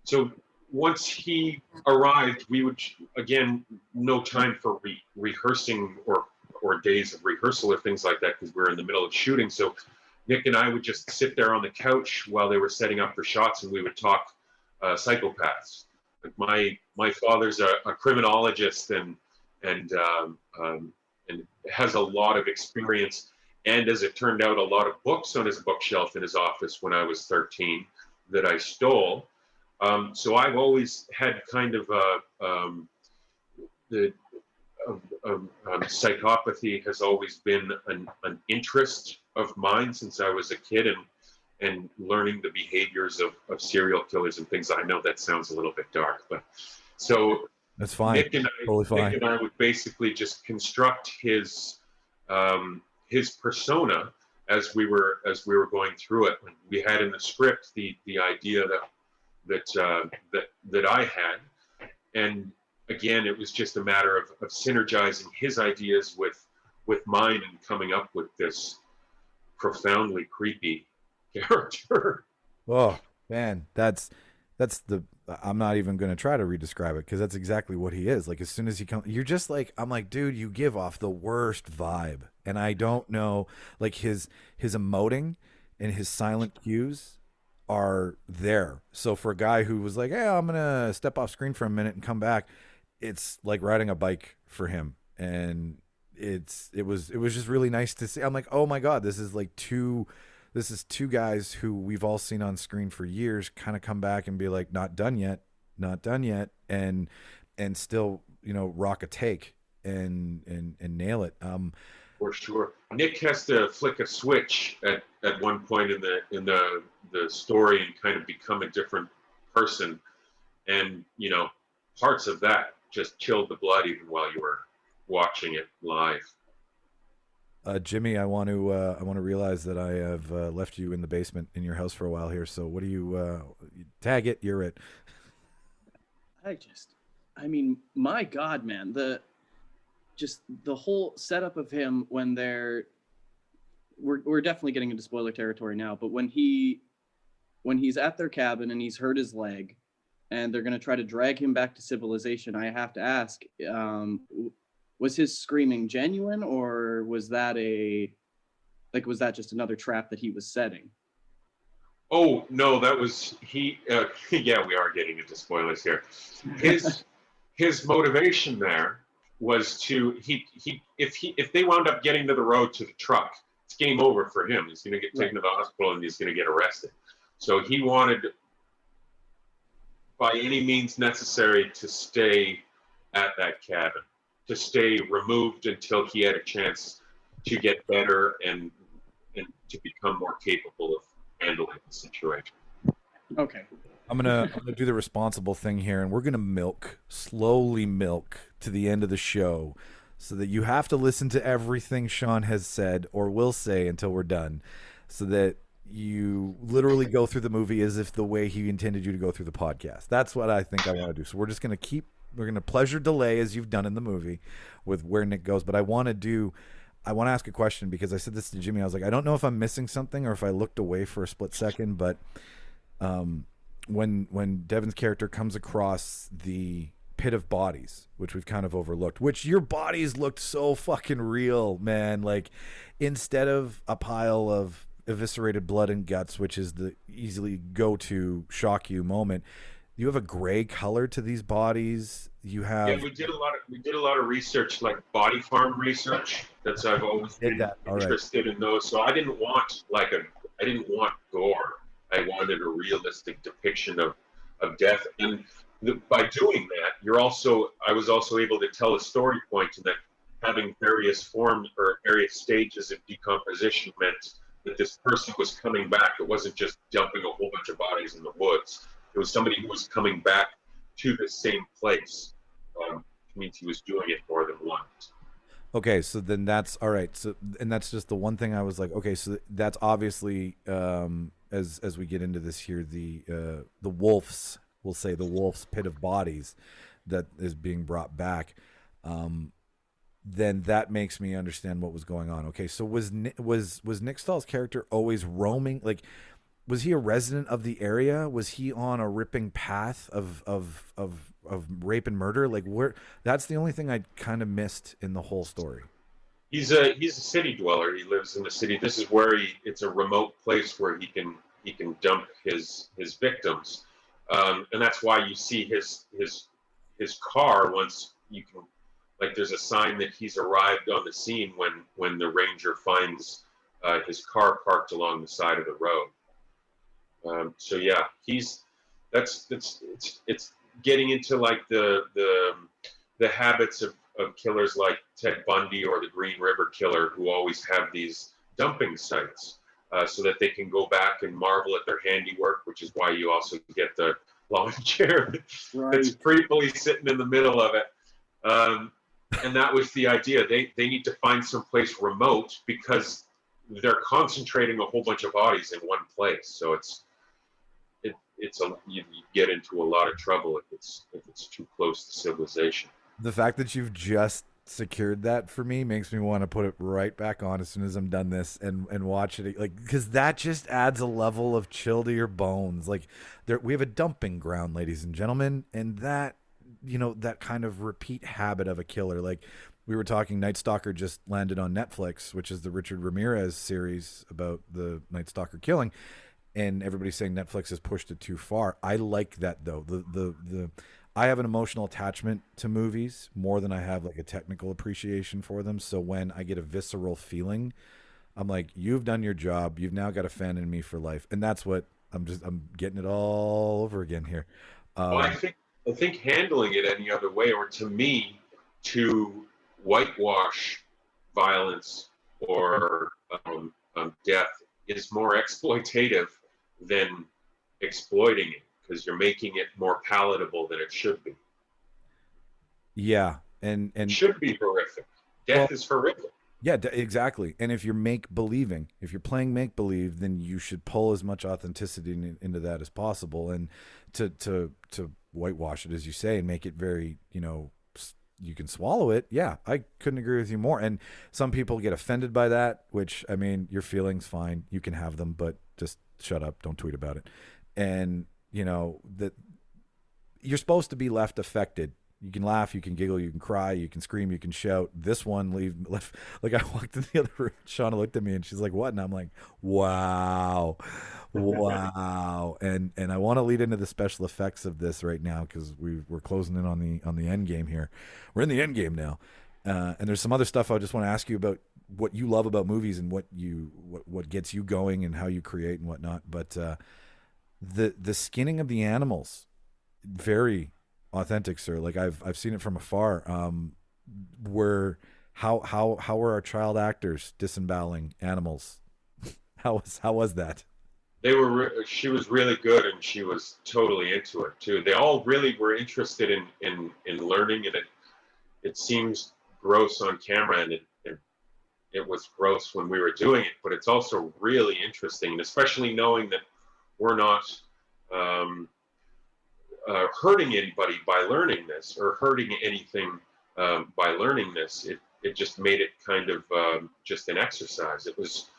S5: so once he arrived, we would, again, no time for rehearsing or days of rehearsal or things like that, because we were in the middle of shooting. So Nick and I would just sit there on the couch while they were setting up for shots, and we would talk psychopaths. Like my father's a criminologist and has a lot of experience, and as it turned out, a lot of books on his bookshelf in his office when I was 13 that I stole. So I've always had kind of psychopathy has always been an interest of mine since I was a kid, and learning the behaviors of serial killers and things. I know that sounds a little bit dark, but so
S1: that's fine.
S5: Nick and I would basically just construct his persona as we were going through it. We had in the script the idea that I had, and again, it was just a matter of synergizing his ideas with mine and coming up with this profoundly creepy character.
S1: Oh man, that's the. I'm not even going to try to redescribe it, because that's exactly what he is. Like, as soon as he comes, you're just like, I'm like, dude, you give off the worst vibe, and I don't know, like his emoting and his silent cues are there. So for a guy who was like, hey, I'm gonna step off screen for a minute and come back, it's like riding a bike for him. And it was just really nice to see. I'm like, oh my God, this is two guys who we've all seen on screen for years kind of come back and be like, not done yet, and still, rock a take and nail it.
S5: For sure. Nick has to flick a switch at one point in the story and kind of become a different person. And, parts of that just chilled the blood even while you were watching it live.
S1: Jimmy, I want to realize that I have left you in the basement in your house for a while here. So what do you tag it? You're it.
S6: My God, man, the whole setup of him when we're definitely getting into spoiler territory now, but when he's at their cabin and he's hurt his leg, and they're going to try to drag him back to civilization. I have to ask, was his screaming genuine, or was that just another trap that he was setting?
S5: Oh no, that was he. Yeah, we are getting into spoilers here. His motivation there was to if they wound up getting to the road to the truck, it's game over for him. He's going to get taken to the hospital and he's going to get arrested. So he wanted, by any means necessary, to stay at that cabin, to stay removed until he had a chance to get better and to become more capable of handling the situation.
S6: Okay.
S1: I'm gonna do the responsible thing here, and we're gonna slowly milk to the end of the show, so that you have to listen to everything Shawn has said or will say until we're done, so that you literally go through the movie as if the way he intended you to go through the podcast. That's what I think I want to do. So we're just gonna pleasure delay as you've done in the movie with where Nick goes, but I want to ask a question, because I said this to Jimmy. I was like, I don't know if I'm missing something or if I looked away for a split second, but when Devon's character comes across the pit of bodies, which we've kind of overlooked, which your bodies looked so fucking real, man. Like, instead of a pile of eviscerated blood and guts, which is the easily go-to shock you moment, you have a gray color to these bodies. You have
S5: we did a lot of research, like body farm research. I've always been interested in those. So I didn't want gore. I wanted a realistic depiction of death, and by doing that, I was also able to tell a story point, and that having various forms or various stages of decomposition meant that this person was coming back. It wasn't just dumping a whole bunch of bodies in the woods. It was somebody who was coming back to the same place. It means he was doing it more than once.
S1: Okay, so then that's all right. So, and that's just the one thing I was like, okay, so that's obviously as we get into this here, the wolf's, we'll say the wolf's pit of bodies that is being brought back. Then that makes me understand what was going on. Okay, so was Nick Stahl's character always roaming? Like, was he a resident of the area? Was he on a ripping path of rape and murder? Like, where? That's the only thing I kind of missed in the whole story.
S5: He's a city dweller. He lives in the city. This is where it's a remote place where he can dump his victims, and that's why you see his car once you can. Like, there's a sign that he's arrived on the scene when the ranger finds his car parked along the side of the road. So yeah, it's getting into like the habits of killers like Ted Bundy or the Green River Killer, who always have these dumping sites so that they can go back and marvel at their handiwork, which is why you also get the lawn chair that's creepily sitting in the middle of it. And that was the idea. They need to find some place remote because they're concentrating a whole bunch of bodies in one place. So you get into a lot of trouble if it's too close to civilization.
S1: The fact that you've just secured that for me makes me want to put it right back on as soon as I'm done this and watch it, like, because that just adds a level of chill to your bones. Like, we have a dumping ground, ladies and gentlemen, and that, that kind of repeat habit of a killer. Like, we were talking, Night Stalker just landed on Netflix, which is the Richard Ramirez series about the Night Stalker killing. And everybody's saying Netflix has pushed it too far. I like that, though. I have an emotional attachment to movies more than I have like a technical appreciation for them. So when I get a visceral feeling, I'm like, you've done your job. You've now got a fan in me for life. And that's what I'm getting it all over again here.
S5: Well, I think handling it any other way, or to me, to whitewash violence or death is more exploitative than exploiting it, because you're making it more palatable than it should be.
S1: Yeah, and
S5: it should be horrific. Death is horrific.
S1: Yeah, exactly. And if you're if you're playing make believe, then you should pull as much authenticity into that as possible, and to whitewash it, as you say, and make it very, you can swallow it. Yeah, I couldn't agree with you more. And some people get offended by that, which, I mean, your feelings, fine, you can have them, but just shut up, don't tweet about it. And that you're supposed to be left affected. You can laugh, you can giggle, you can cry, you can scream, you can shout. This one left like I walked in the other room. Shauna looked at me and she's like, "What?" And I'm like, "Wow, wow." And I want to lead into the special effects of this right now because we're closing in on the end game here. We're in the end game now, and there's some other stuff I just want to ask you about what you love about movies and what gets you going and how you create and whatnot. But the skinning of the animals, very authentic, sir. Like I've seen it from afar. How were our child actors disemboweling animals? How was that?
S5: She was really good, and she was totally into it too. They all really were interested in learning, and it seems gross on camera, and it was gross when we were doing it, but it's also really interesting, and especially knowing that we're not hurting anybody by learning this, or hurting anything by learning this. It just made it kind of just an exercise. It was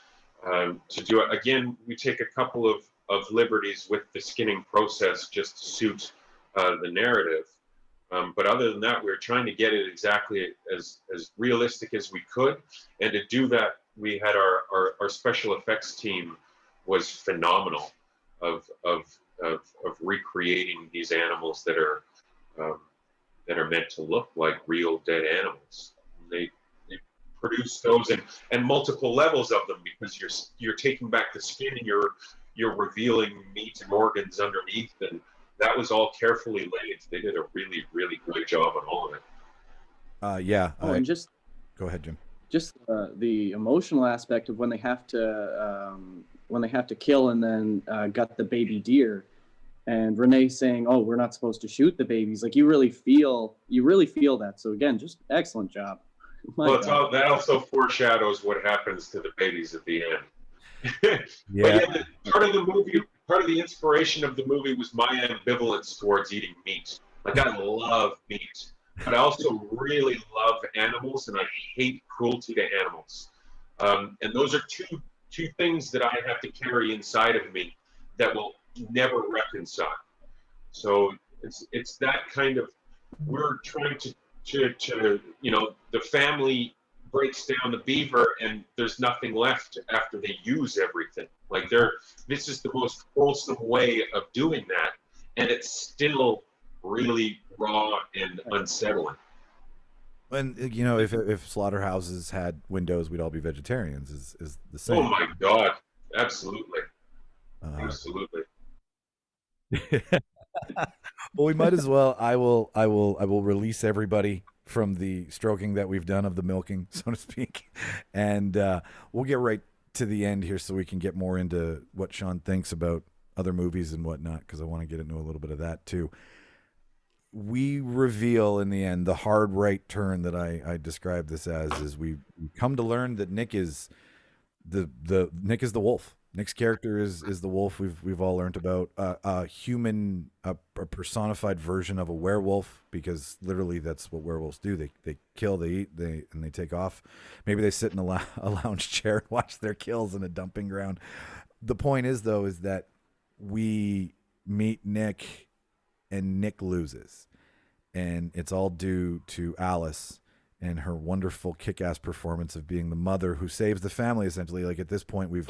S5: to do it again. We take a couple of liberties with the skinning process just to suit the narrative. But other than that, we were trying to get it exactly as realistic as we could. And to do that, we had our special effects team was phenomenal of recreating these animals that are meant to look like real dead animals. They produce those and multiple levels of them, because you're taking back the skin and you're revealing meat and organs underneath, and that was all carefully laid. They did a really, really good job on all of it.
S1: Yeah.
S6: And just
S1: go ahead, Jim.
S6: Just the emotional aspect of when they have to kill and then gut the baby deer, and Renee saying, "Oh, we're not supposed to shoot the babies." Like you really feel that. So again, just excellent job.
S5: That also foreshadows what happens to the babies at the end.
S1: Yeah.
S5: But part of the inspiration of the movie was my ambivalence towards eating meat. Like I love meat, but I also really love animals, and I hate cruelty to animals. And those are two things that I have to carry inside of me that will never reconcile. So it's that kind of, we're trying to the family breaks down the beaver and there's nothing left after they use everything. Like this is the most wholesome way of doing that, and it's still really raw and unsettling.
S1: And if slaughterhouses had windows, we'd all be vegetarians. Is the same?
S5: Oh my God! Absolutely, absolutely.
S1: Well, we might as well. I will release everybody from the stroking that we've done of the milking, so to speak, and we'll get right to the end here so we can get more into what Shawn thinks about other movies and whatnot, because I want to get into a little bit of that too. We reveal in the end the hard right turn that I described this as, is we come to learn that Nick is the wolf. Nick's character is the wolf we've all learned about, a human, a personified version of a werewolf, because literally that's what werewolves do. They kill, they eat, and they take off. Maybe they sit in a lounge chair and watch their kills in a dumping ground. The point is, though, is that we meet Nick, and Nick loses, and it's all due to Alice and her wonderful kick-ass performance of being the mother who saves the family, essentially. Like at this point, we've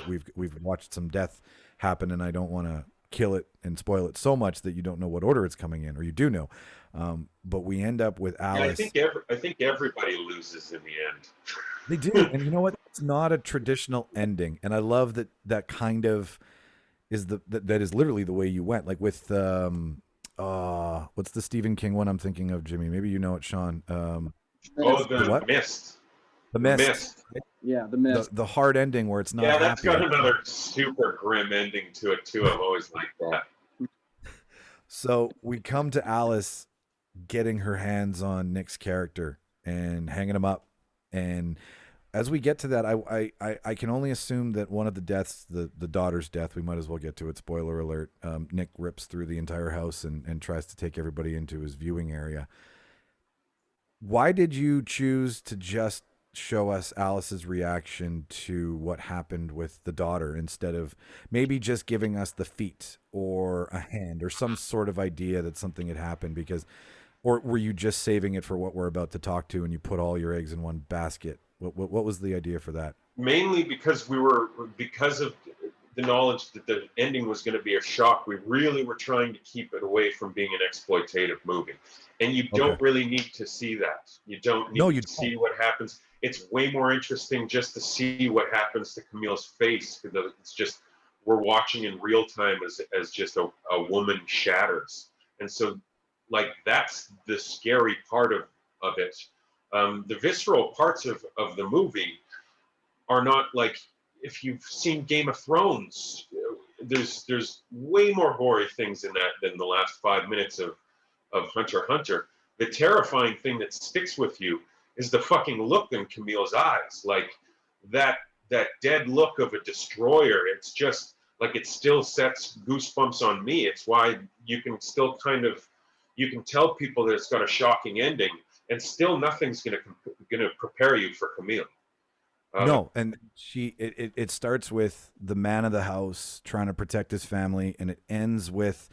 S1: watched some death happen, and I don't want to kill it and spoil it so much that you don't know what order it's coming in, or you do know. But we end up with Alice.
S5: Yeah, I think everybody loses in the end.
S1: They do, and you know what? It's not a traditional ending, and I love that kind of is that is literally the way you went. Like with what's the Stephen King one I'm thinking of, Jimmy? Maybe you know it, Shawn.
S5: The Mist.
S1: The Mist.
S6: Yeah, The Mist.
S1: The hard ending where it's not happy.
S5: Yeah, that's got another super grim ending to it too. I've always liked that.
S1: So we come to Alice getting her hands on Nick's character and hanging him up. And as we get to that, I can only assume that one of the deaths, the daughter's death, we might as well get to it. Spoiler alert. Nick rips through the entire house and tries to take everybody into his viewing area. Why did you choose to just show us Alice's reaction to what happened with the daughter instead of maybe just giving us the feet or a hand or some sort of idea that something had happened? Because, or were you just saving it for what we're about to talk to and you put all your eggs in one basket? What was the idea for that?
S5: Mainly because because of the knowledge that the ending was going to be a shock, we really were trying to keep it away from being an exploitative movie. And you don't really need to see that. You don't need to see what happens. It's way more interesting just to see what happens to Camille's face, because it's just, we're watching in real time as just a woman shatters. And so, like, that's the scary part of it. The visceral parts of the movie are not like, if you've seen Game of Thrones, there's way more gory things in that than the last 5 minutes of Hunter x Hunter. The terrifying thing that sticks with you is the fucking look in Camille's eyes, like that dead look of a destroyer. It's just like, it still sets goosebumps on me. It's why you can still you can tell people that it's got a shocking ending, and still nothing's gonna prepare you for Camille.
S1: No, and it starts with the man of the house trying to protect his family, and it ends with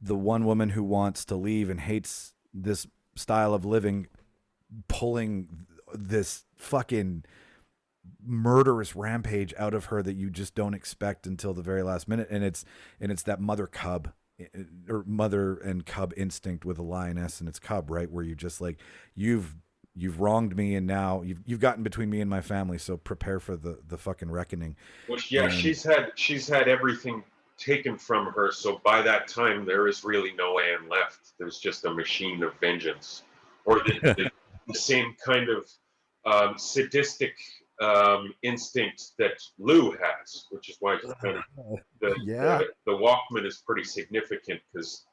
S1: the one woman who wants to leave and hates this style of living pulling this fucking murderous rampage out of her that you just don't expect until the very last minute. And it's that mother and cub instinct with a lioness and its cub, right? Where you just like, you've wronged me, and now you've gotten between me and my family, so prepare for the fucking reckoning.
S5: Well, yeah, she's had everything taken from her, so by that time there is really no Anne left. There's just a machine of vengeance, or the same kind of sadistic instinct that Lou has, which is why the Walkman is pretty significant, because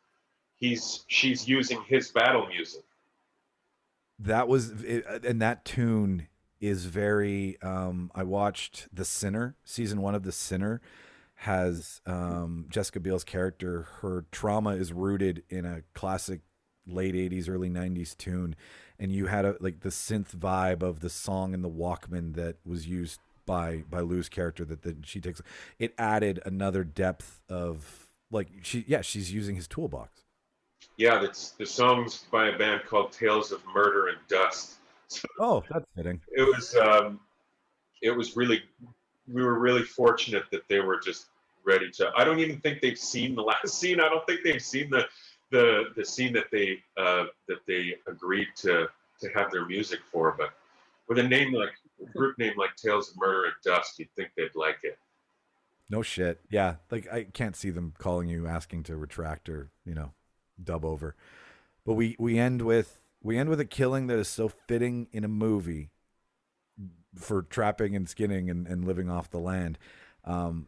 S5: she's using his battle music.
S1: That was it, and that tune is very. I watched The Sinner, season 1 of The Sinner, has Jessica Biel's character. Her trauma is rooted in a classic late 80s, early 90s tune, and you had the synth vibe of the song in the Walkman that was used by Lou's character. That she takes. It added another depth of she's using his toolbox.
S5: Yeah, that's the song's by a band called Tales of Murder and Dust.
S1: Oh, that's fitting.
S5: It was really, we were really fortunate that they were just ready to. I don't even think they've seen the last scene. I don't think they've seen the scene that they agreed to have their music for. But with a group name like Tales of Murder and Dust, you'd think they'd like it.
S1: No shit. Yeah, like I can't see them calling you asking to retract or dub over. But we end with a killing that is so fitting in a movie for trapping and skinning and living off the land. Our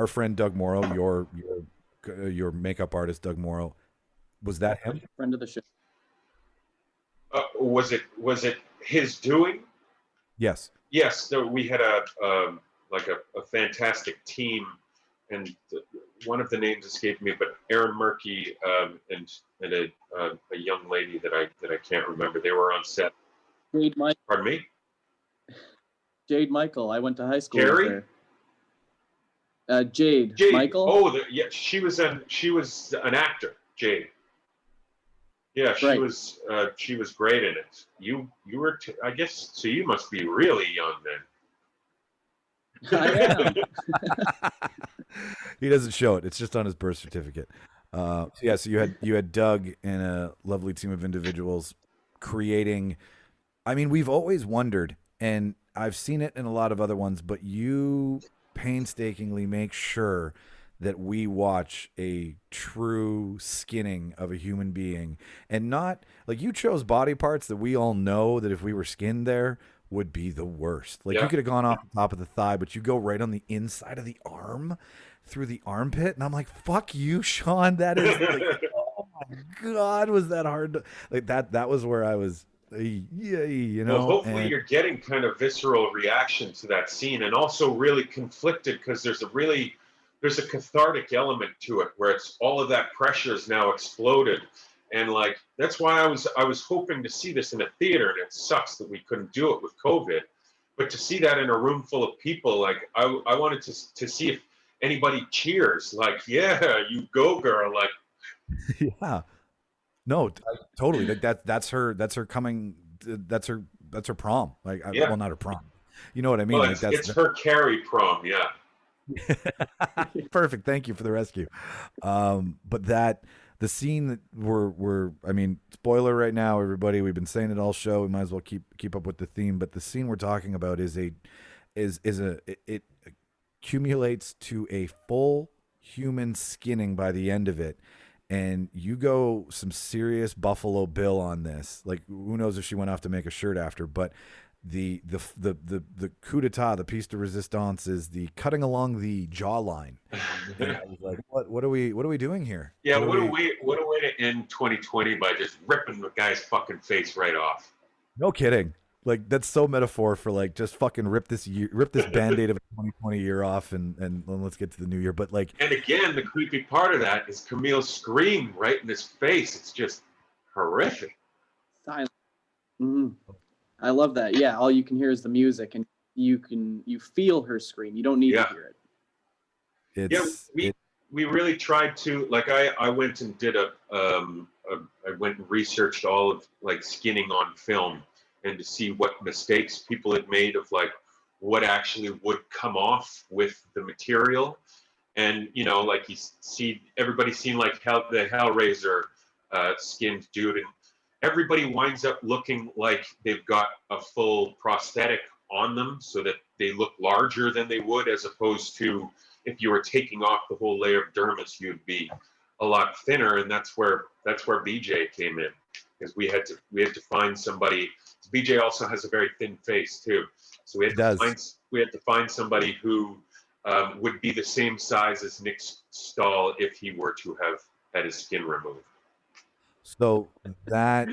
S1: friend Doug Morrow, your makeup artist Doug Morrow, was that him?
S6: Friend of the show.
S5: Was it his doing?
S1: Yes.
S5: Yes. So we had a fantastic team, and one of the names escaped me, but Aaron Murky and a young lady that I can't remember. They were on set.
S6: Jade Michael.
S5: Pardon me?
S6: Jade Michael. I went to high school
S5: Gary?
S6: with her. Jade Michael.
S5: Oh, she was an actor. Jade. Yeah, she was great in it. You were I guess so. You must be really young then.
S6: I am.
S1: He doesn't show it. It's just on his birth certificate. So you had Doug and a lovely team of individuals creating. I mean, we've always wondered, and I've seen it in a lot of other ones, but you painstakingly make sure that we watch a true skinning of a human being, and not like you chose body parts that we all know that if we were skinned there would be the worst. Like you could have gone off the top of the thigh, but you go right on the inside of the arm through the armpit. And I'm like, fuck you, Shawn. That is like, oh my God, was that hard to, like that was where I was,
S5: Well, hopefully you're getting kind of visceral reaction to that scene, and also really conflicted, because there's a cathartic element to it where it's all of that pressure is now exploded, And like, that's why I was hoping to see this in a theater, and it sucks that we couldn't do it with COVID. But to see that in a room full of people, like I wanted to see if anybody cheers, like, yeah, you go, girl. Like,
S1: Yeah. No, totally. That's her coming. That's her prom. Like,
S5: Yeah.
S1: well, not her prom. You know what I mean?
S5: well,
S1: Like
S5: it's her Carrie prom. Yeah.
S1: Perfect. Thank you for the rescue. But the scene that we're I mean, spoiler right now, everybody. We've been saying it all show. We might as well keep up with the theme. But the scene we're talking about it accumulates to a full human skinning by the end of it. And you go some serious Buffalo Bill on this. Like, who knows if she went off to make a shirt after, but the coup d'etat, the piece de resistance, is the cutting along the jawline. And I was like, what are we doing here?
S5: Yeah, what a way to end 2020 by just ripping the guy's fucking face right off.
S1: No kidding. Like, that's so metaphor for like, just fucking rip this band-aid of a 2020 year off and let's get to the new year. But like,
S5: and again, the creepy part of that is Camille's scream right in his face. It's just horrific.
S6: Silent. Mm-hmm. I love that. Yeah, all you can hear is the music, and you feel her scream. You don't need to hear it.
S5: We really tried to, like, I went and did I went and researched all of like skinning on film, and to see what mistakes people had made of like what actually would come off with the material. And, you know, like everybody's seen like the Hellraiser skinned dude, and everybody winds up looking like they've got a full prosthetic on them so that they look larger than they would, as opposed to if you were taking off the whole layer of dermis, you'd be a lot thinner. And that's where BJ came in, because we had to find somebody. BJ also has a very thin face too, so we had to find somebody who would be the same size as Nick Stahl if he were to have had his skin removed.
S1: So that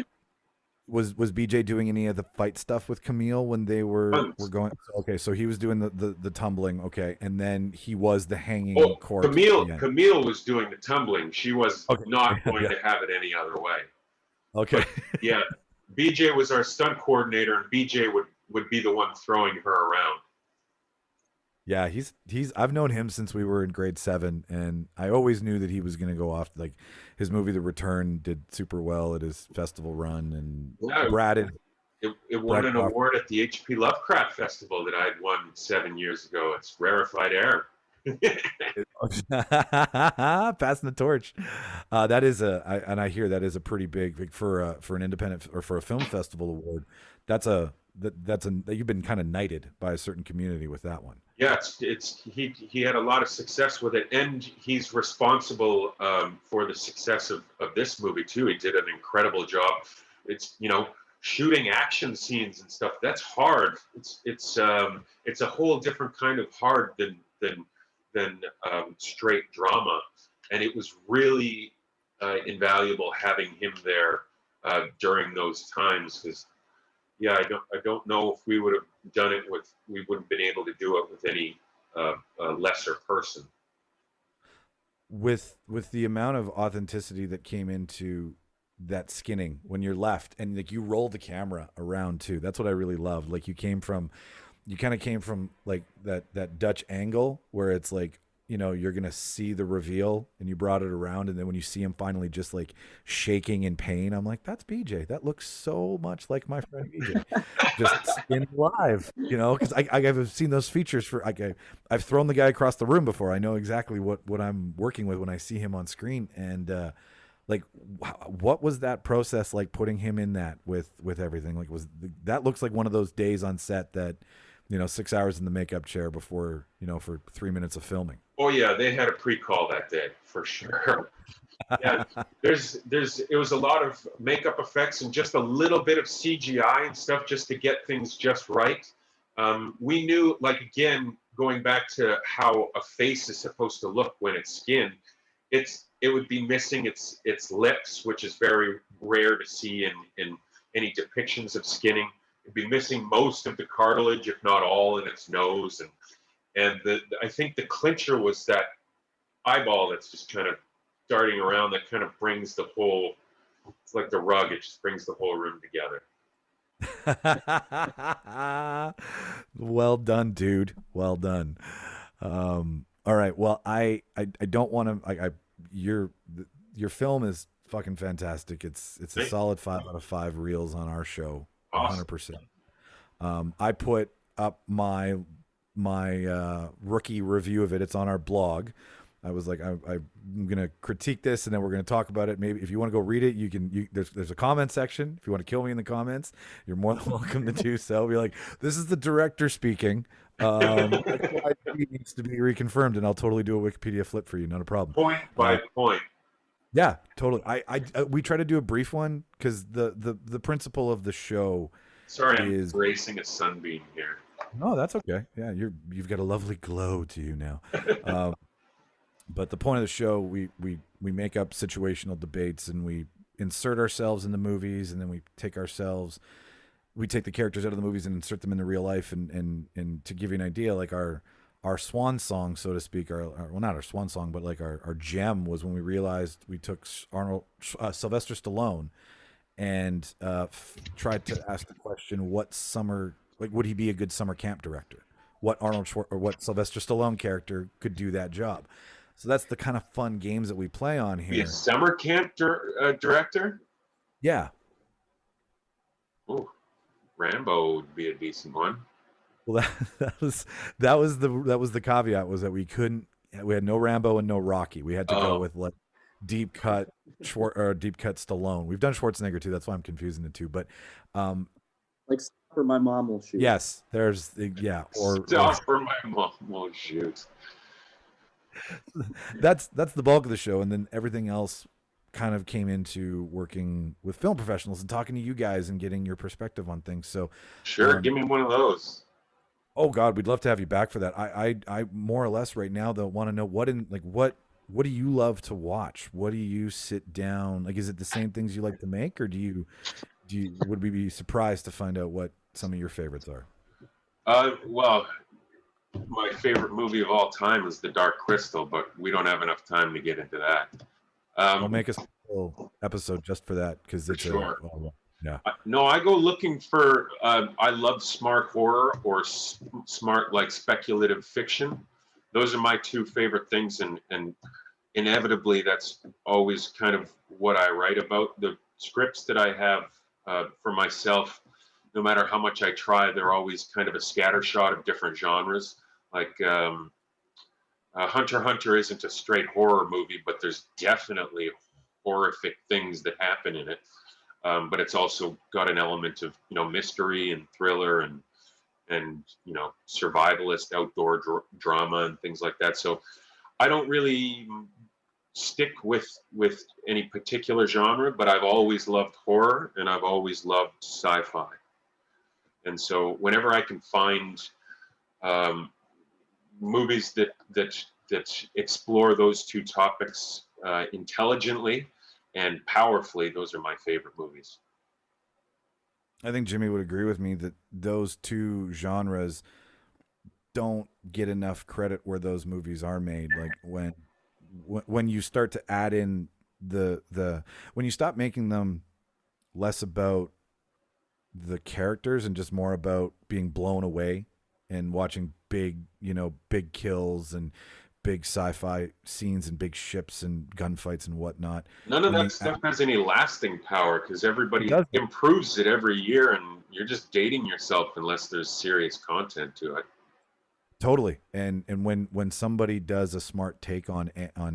S1: was BJ doing any of the fight stuff with Camille when they were going? Okay, so he was doing the tumbling. Okay, and then he was the hanging corpse.
S5: Camille was doing the tumbling. She was not going to have it any other way.
S1: Okay.
S5: But, yeah, BJ was our stunt coordinator, and BJ would be the one throwing her around.
S1: Yeah, he's I've known him since we were in grade 7, and I always knew that he was going to go off. Like, his movie The Return did super well at his festival run, and
S5: it won an award at the H.P. Lovecraft Festival that I had won 7 years ago. It's rarefied air.
S1: Passing the torch. That is I hear that is a pretty big for an independent or for a film festival award. That's you've been kind of knighted by a certain community with that one.
S5: Yeah, he had a lot of success with it, and he's responsible for the success of this movie too. He did an incredible job. It's, you know, shooting action scenes and stuff. That's hard. It's a whole different kind of hard than straight drama, and it was really invaluable having him there during those times, because I don't know if we would have done it we wouldn't have been able to do it with any lesser person.
S1: With the amount of authenticity that came into that skinning when you're left, and like you roll the camera around too. That's what I really loved. Like, you kind of came from like that Dutch angle where it's like, you know, you're going to see the reveal, and you brought it around. And then when you see him finally just like shaking in pain, I'm like, that's BJ. That looks so much like my friend BJ. Just skin live, you know, because I've seen those features for, I've thrown the guy across the room before. I know exactly what I'm working with when I see him on screen. And like, what was that process like, putting him in that with everything? Like, that looks like one of those days on set that, you know, 6 hours in the makeup chair before, you know, for 3 minutes of filming.
S5: Oh yeah, they had a pre-call that day for sure. Yeah, it was a lot of makeup effects and just a little bit of CGI and stuff just to get things just right. We knew, like, again, going back to how a face is supposed to look when it's skinned, it would be missing its lips, which is very rare to see in any depictions of skinning. It'd be missing most of the cartilage, if not all, in its nose, and I think the clincher was that eyeball that's just kind of darting around that kind of brings the whole It's like the rug; it just brings the whole room together.
S1: Well done, dude. Well done. All right. Well, I don't want to. Your film is fucking fantastic. It's a
S5: Thank-
S1: solid 5 out of 5 reels on our show.
S5: Awesome.
S1: 100%. I put up my rookie review of it. It's on our blog. I was like, I'm gonna critique this, and then we're gonna talk about it. Maybe if you want to go read it, you can. There's a comment section. If you want to kill me in the comments, you're more than welcome to do so. Be like, this is the director speaking. It needs to be reconfirmed, and I'll totally do a Wikipedia flip for you. Not a problem.
S5: Point by point.
S1: Yeah, totally. We try to do a brief one because the principle of the show.
S5: Sorry, I'm racing a sunbeam here.
S1: No, that's okay. Yeah, you've got a lovely glow to you now. But the point of the show, we make up situational debates and we insert ourselves in the movies, and then we take the characters out of the movies and insert them into real life. And to give you an idea, like our swan song, so to speak, well, not our swan song, but like our gem was when we realized we took Sylvester Stallone and tried to ask the question, what summer, like, would he be a good summer camp director? What what Sylvester Stallone character could do that job? So that's the kind of fun games that we play on here.
S5: Be a summer camp director?
S1: Yeah.
S5: Ooh, Rambo would be a decent one.
S1: Well, that was the caveat, was that we had no Rambo and no Rocky. We had to go with like deep cut Stallone. We've done Schwarzenegger too. That's why I'm confusing the two. But
S7: like for my mom will shoot.
S1: Yes, there's
S5: For my mom will shoot.
S1: That's the bulk of the show, and then everything else kind of came into working with film professionals and talking to you guys and getting your perspective on things. So
S5: sure, give me one of those.
S1: Oh God, we'd love to have you back for that. I more or less right now though want to know what do you love to watch? What do you sit down, like, is it the same things you like to make, or would we be surprised to find out what some of your favorites are?
S5: Well, my favorite movie of all time is The Dark Crystal, but we don't have enough time to get into that.
S1: We'll make a whole episode just for that, because it's
S5: sure.
S1: Yeah.
S5: No, I go looking for. I love smart horror or smart, like, speculative fiction. Those are my two favorite things, and inevitably that's always kind of what I write about. The scripts that I have for myself, no matter how much I try, they're always kind of a scattershot of different genres. Like Hunter x Hunter isn't a straight horror movie, but there's definitely horrific things that happen in it. But it's also got an element of, mystery and thriller and survivalist outdoor drama and things like that. So I don't really stick with any particular genre, but I've always loved horror and I've always loved sci-fi. And so whenever I can find movies that explore those two topics intelligently and powerfully, those are my favorite movies.
S1: I think Jimmy would agree with me that those two genres don't get enough credit where those movies are made. Like when you start to add in when you stop making them less about the characters and just more about being blown away and watching big kills and big sci-fi scenes and big ships and gunfights and whatnot.
S5: None of that stuff has any lasting power because everybody improves it every year, and you're just dating yourself unless there's serious content to it.
S1: Totally. And when somebody does a smart take on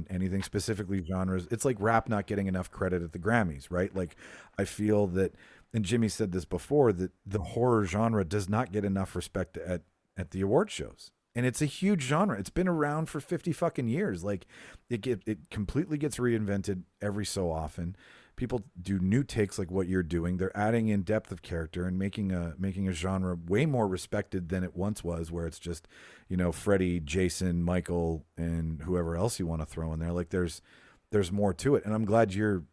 S1: anything, specifically genres, it's like rap not getting enough credit at the Grammys, right? Like, I feel that, and Jimmy said this before, that the horror genre does not get enough respect at the award shows. And it's a huge genre. It's been around for 50 fucking years. Like, it completely gets reinvented every so often. People do new takes like what you're doing. They're adding in depth of character and making a genre way more respected than it once was, where it's just, Freddy, Jason, Micheal, and whoever else you want to throw in there. Like, there's more to it. And I'm glad you're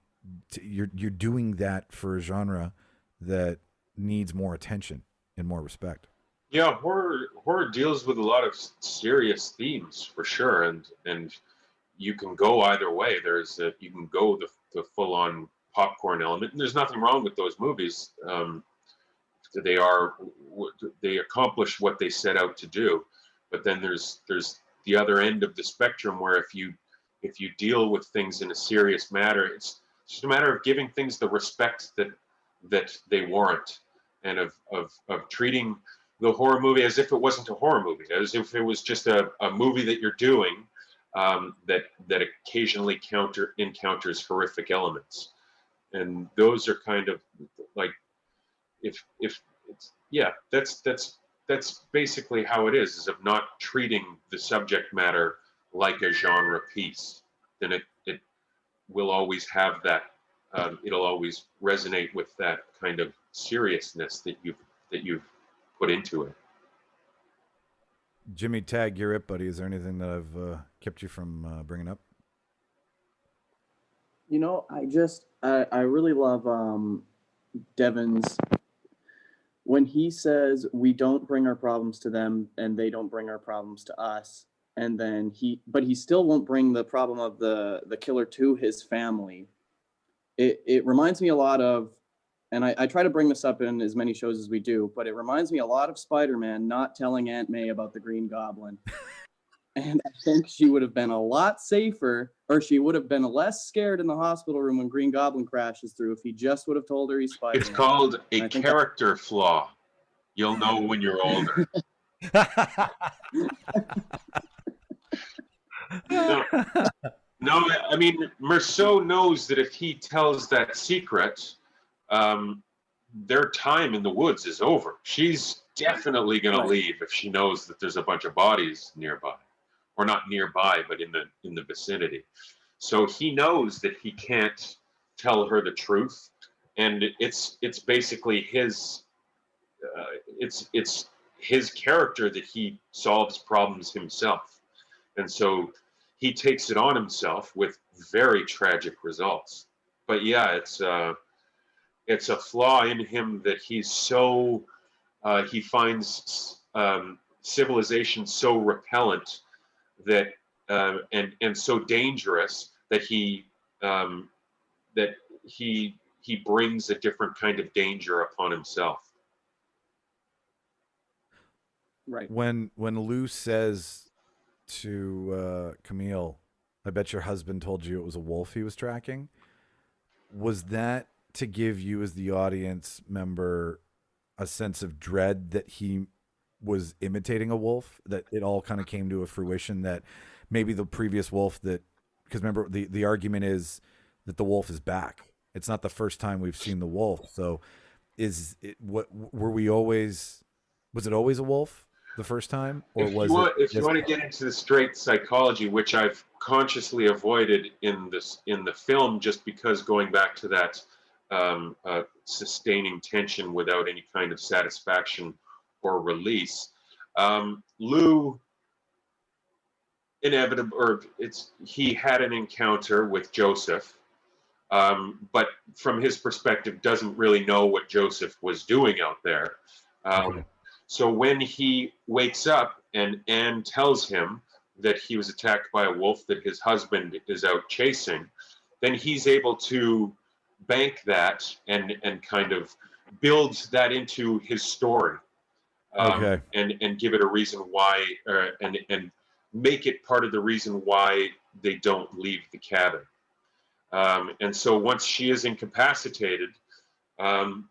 S1: doing that for a genre that needs more attention and more respect.
S5: Yeah, horror deals with a lot of serious themes for sure, and you can go either way. You can go the full on popcorn element. And there's nothing wrong with those movies. They accomplish what they set out to do. But then there's the other end of the spectrum where if you deal with things in a serious matter, it's just a matter of giving things the respect that they warrant, and of treating the horror movie as if it wasn't a horror movie, as if it was just a movie that you're doing that occasionally encounters horrific elements. And those are kind of like, if it's, yeah, that's basically how it is of not treating the subject matter like a genre piece. Then it will always have that, it'll always resonate with that kind of seriousness that you've put into it.
S1: Jimmy, tag, you're it, buddy. Is there anything that I've kept you from bringing up?
S7: You know, I really love Devon's, when he says we don't bring our problems to them and they don't bring our problems to us. And then he still won't bring the problem of the killer to his family. It reminds me a lot of, and I try to bring this up in as many shows as we do, but it reminds me a lot of Spider-Man not telling Aunt May about the Green Goblin. And I think she would have been a lot safer, or she would have been less scared in the hospital room when Green Goblin crashes through if he just would have told her he's Spider-Man.
S5: It's called a character flaw. You'll know when you're older. No, I mean, Merceau knows that if he tells that secret, their time in the woods is over. She's definitely going to leave if she knows that there's a bunch of bodies nearby, or not nearby, but in the vicinity. So he knows that he can't tell her the truth, and it's basically his it's his character that he solves problems himself, and so he takes it on himself with very tragic results. But yeah, it's a flaw in him that he's so he finds civilization so repellent that and so dangerous that he brings a different kind of danger upon himself.
S7: Right.
S1: When Lou says to Camille, I bet your husband told you it was a wolf he was tracking, was that to give you as the audience member a sense of dread that he was imitating a wolf, that it all kind of came to a fruition that maybe the previous wolf that, because remember the argument is that the wolf is back. It's not the first time we've seen the wolf. So was it always a wolf the first time? Or
S5: if you want to get into the straight psychology, which I've consciously avoided in the film, just because going back to that sustaining tension without any kind of satisfaction or release, Lou he had an encounter with Joseph, but from his perspective doesn't really know what Joseph was doing out there. So when he wakes up and Anne tells him that he was attacked by a wolf that his husband is out chasing, then he's able to bank that and kind of build that into his story, and give it a reason why, and make it part of the reason why they don't leave the cabin. And so once she is incapacitated,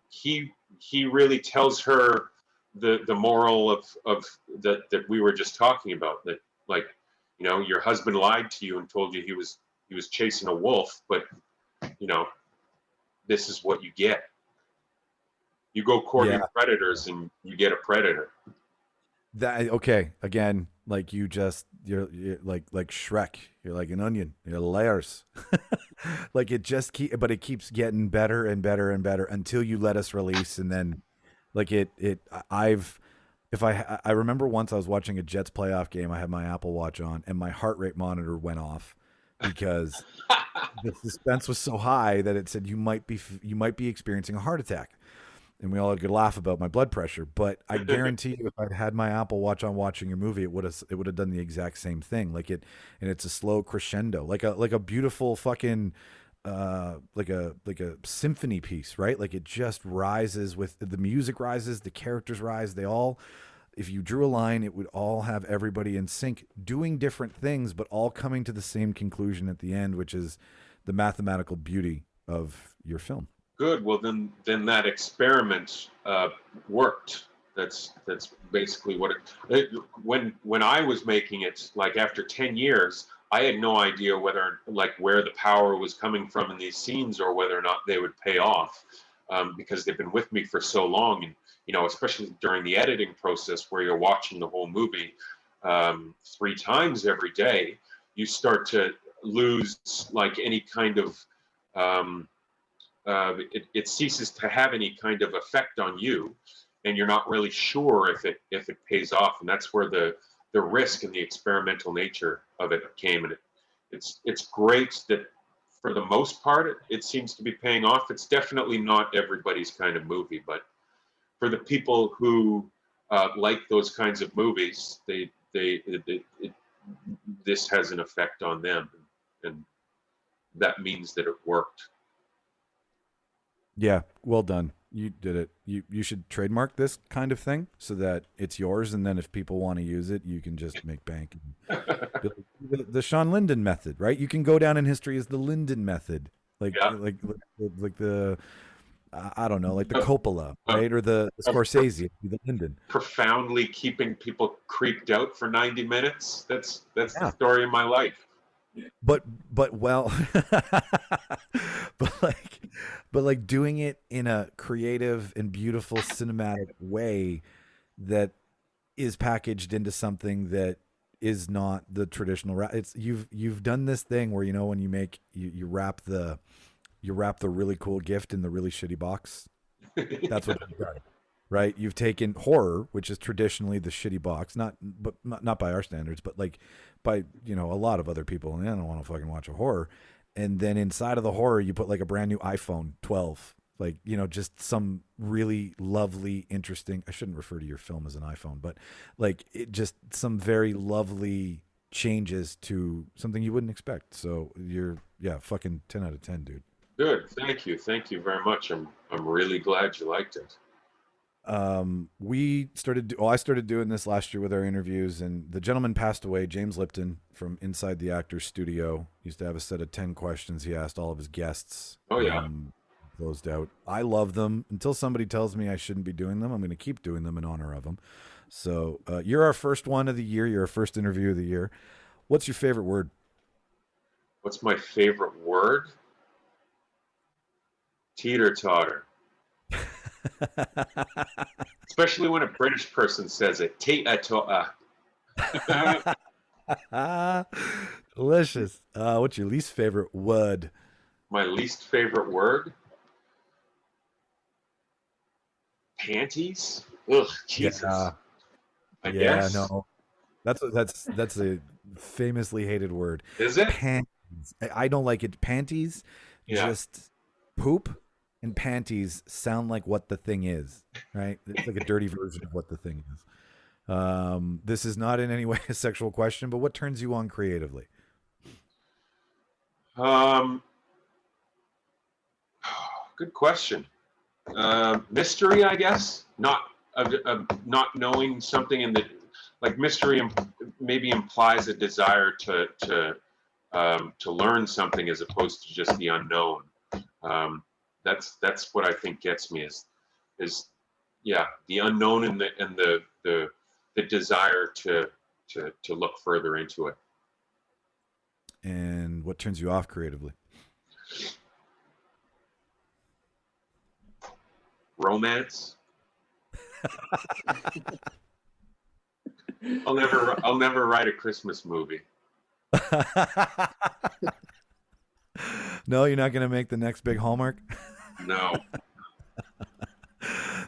S5: he really tells her the moral of that we were just talking about, that, like, you know, your husband lied to you and told you he was chasing a wolf, but you know, this is what you get. You go courting predators and you get a predator.
S1: Again, like you're like Shrek. You're like an onion. You're layers. Like it keeps getting better and better and better until you let us release, and then like I remember once I was watching a Jets playoff game. I had my Apple Watch on and my heart rate monitor went off because the suspense was so high that it said you might be experiencing a heart attack. And we all had a good laugh about my blood pressure, but I guarantee you, if I'd had my Apple Watch on watching your movie, it would have done the exact same thing. And it's a slow crescendo, like a beautiful fucking like a symphony piece, right? Like it just rises with the music rises, the characters rise. They all, if you drew a line, it would all have everybody in sync doing different things, but all coming to the same conclusion at the end, which is the mathematical beauty of your film.
S5: Good. Well, then that experiment worked. That's basically what it. When I was making it, like after 10 years, I had no idea whether where the power was coming from in these scenes or whether or not they would pay off, because they've been with me for so long, and especially during the editing process where you're watching the whole movie 3 times every day, you start to lose like any kind of it ceases to have any kind of effect on you, and you're not really sure if it pays off, and that's where the risk and the experimental nature of it came. And it's great that for the most part it seems to be paying off. It's definitely not everybody's kind of movie, but for the people who like those kinds of movies, this has an effect on them, and that means that it worked.
S1: Yeah, well done. You did it. You should trademark this kind of thing so that it's yours, and then if people want to use it, you can just make bank. The Shawn Linden method, right? You can go down in history as the Linden method, like the I don't know, like the Coppola, right, or the Scorsese, the Linden.
S5: Profoundly keeping people creeped out for 90 minutes. That's the story of my life.
S1: But well, but like doing it in a creative and beautiful cinematic way that is packaged into something that is not the traditional. It's you've done this thing where when you make you wrap the really cool gift in the really shitty box. That's what you've done. Right, you've taken horror, which is traditionally the shitty box, not by our standards, but like by a lot of other people. And I don't want to fucking watch a horror. And then inside of the horror, you put like a brand new iPhone 12, like just some really lovely, interesting. I shouldn't refer to your film as an iPhone, but like just some very lovely changes to something you wouldn't expect. So you're fucking 10 out of 10, dude.
S5: Good, thank you very much. I'm really glad you liked it.
S1: I started doing this last year with our interviews, and the gentleman passed away, James Lipton from Inside the Actors Studio. He used to have a set of 10 questions he asked all of his guests.
S5: Oh yeah.
S1: Closed out. I love them. Until somebody tells me I shouldn't be doing them, I'm going to keep doing them in honor of them. So you're our first one of the year. You're our first interview of the year. What's your favorite word?
S5: What's my favorite word? Teeter-totter. Especially when a British person says it.
S1: Delicious. What's your least favorite word?
S5: My least favorite word? Panties? Ugh, Jesus. I guess.
S1: No. That's a famously hated word.
S5: Is it?
S1: Panties. I don't like it. Panties, just poop. And panties sound like what the thing is, right? It's like a dirty version of what the thing is. This is not in any way a sexual question, but what turns you on creatively?
S5: Good question. Mystery, I guess. Not knowing something in the mystery maybe implies a desire to learn something as opposed to just the unknown. That's what I think gets me is the unknown and the desire to look further into it.
S1: And what turns you off creatively?
S5: Romance. I'll never write a Christmas movie.
S1: No, you're not going to make the next big Hallmark?
S5: No.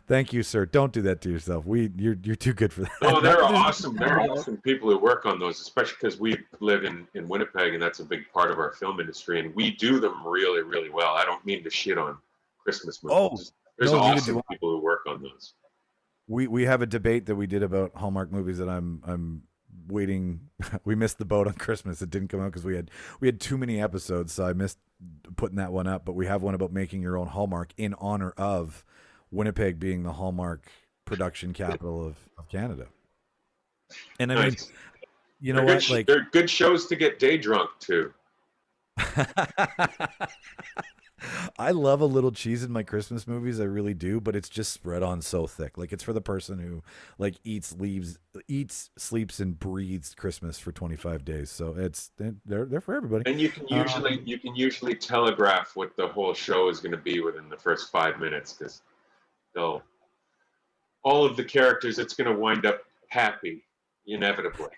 S1: Thank you, sir. Don't do that to yourself. You're too good for that.
S5: Oh, they're awesome. They're awesome people who work on those, especially because we live in Winnipeg, and that's a big part of our film industry, and we do them really, really well. I don't mean to shit on Christmas movies. There's awesome people who work on those.
S1: We have a debate that we did about Hallmark movies that I'm waiting. We missed the boat on Christmas. It didn't come out because we had too many episodes, so I missed putting that one up. But we have one about making your own Hallmark in honor of Winnipeg being the Hallmark production capital of Canada. And I mean,
S5: Nice.
S1: you know
S5: They're
S1: what?
S5: good,
S1: Like,
S5: they're good shows to get day drunk to.
S1: I love a little cheese in my Christmas movies. I really do, but it's just spread on so thick. Like, it's for the person who like eats, sleeps, and breathes Christmas for 25 days. So they're for everybody.
S5: And you can usually telegraph what the whole show is going to be within the first 5 minutes, because all of the characters, it's going to wind up happy inevitably.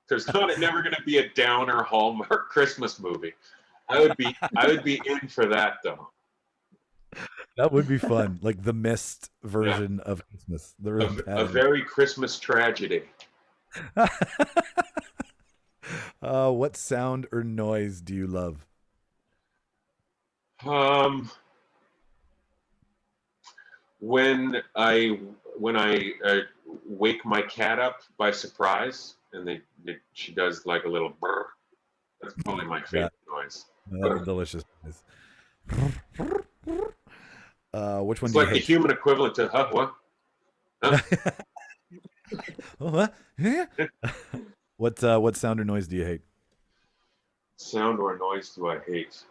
S5: There's never going to be a downer Hallmark Christmas movie. I would be in for that though.
S1: That would be fun, like the Mist version of Christmas.
S5: A very Christmas tragedy.
S1: What sound or noise do you love?
S5: When I wake my cat up by surprise, and she does like a little brr. That's probably my favorite noise.
S1: That's delicious. Which one
S5: It's
S1: do
S5: like
S1: you
S5: the
S1: hate?
S5: human equivalent to what? Huh?
S1: Oh, what? Yeah. What sound or noise do you hate?
S5: Sound or noise do I hate?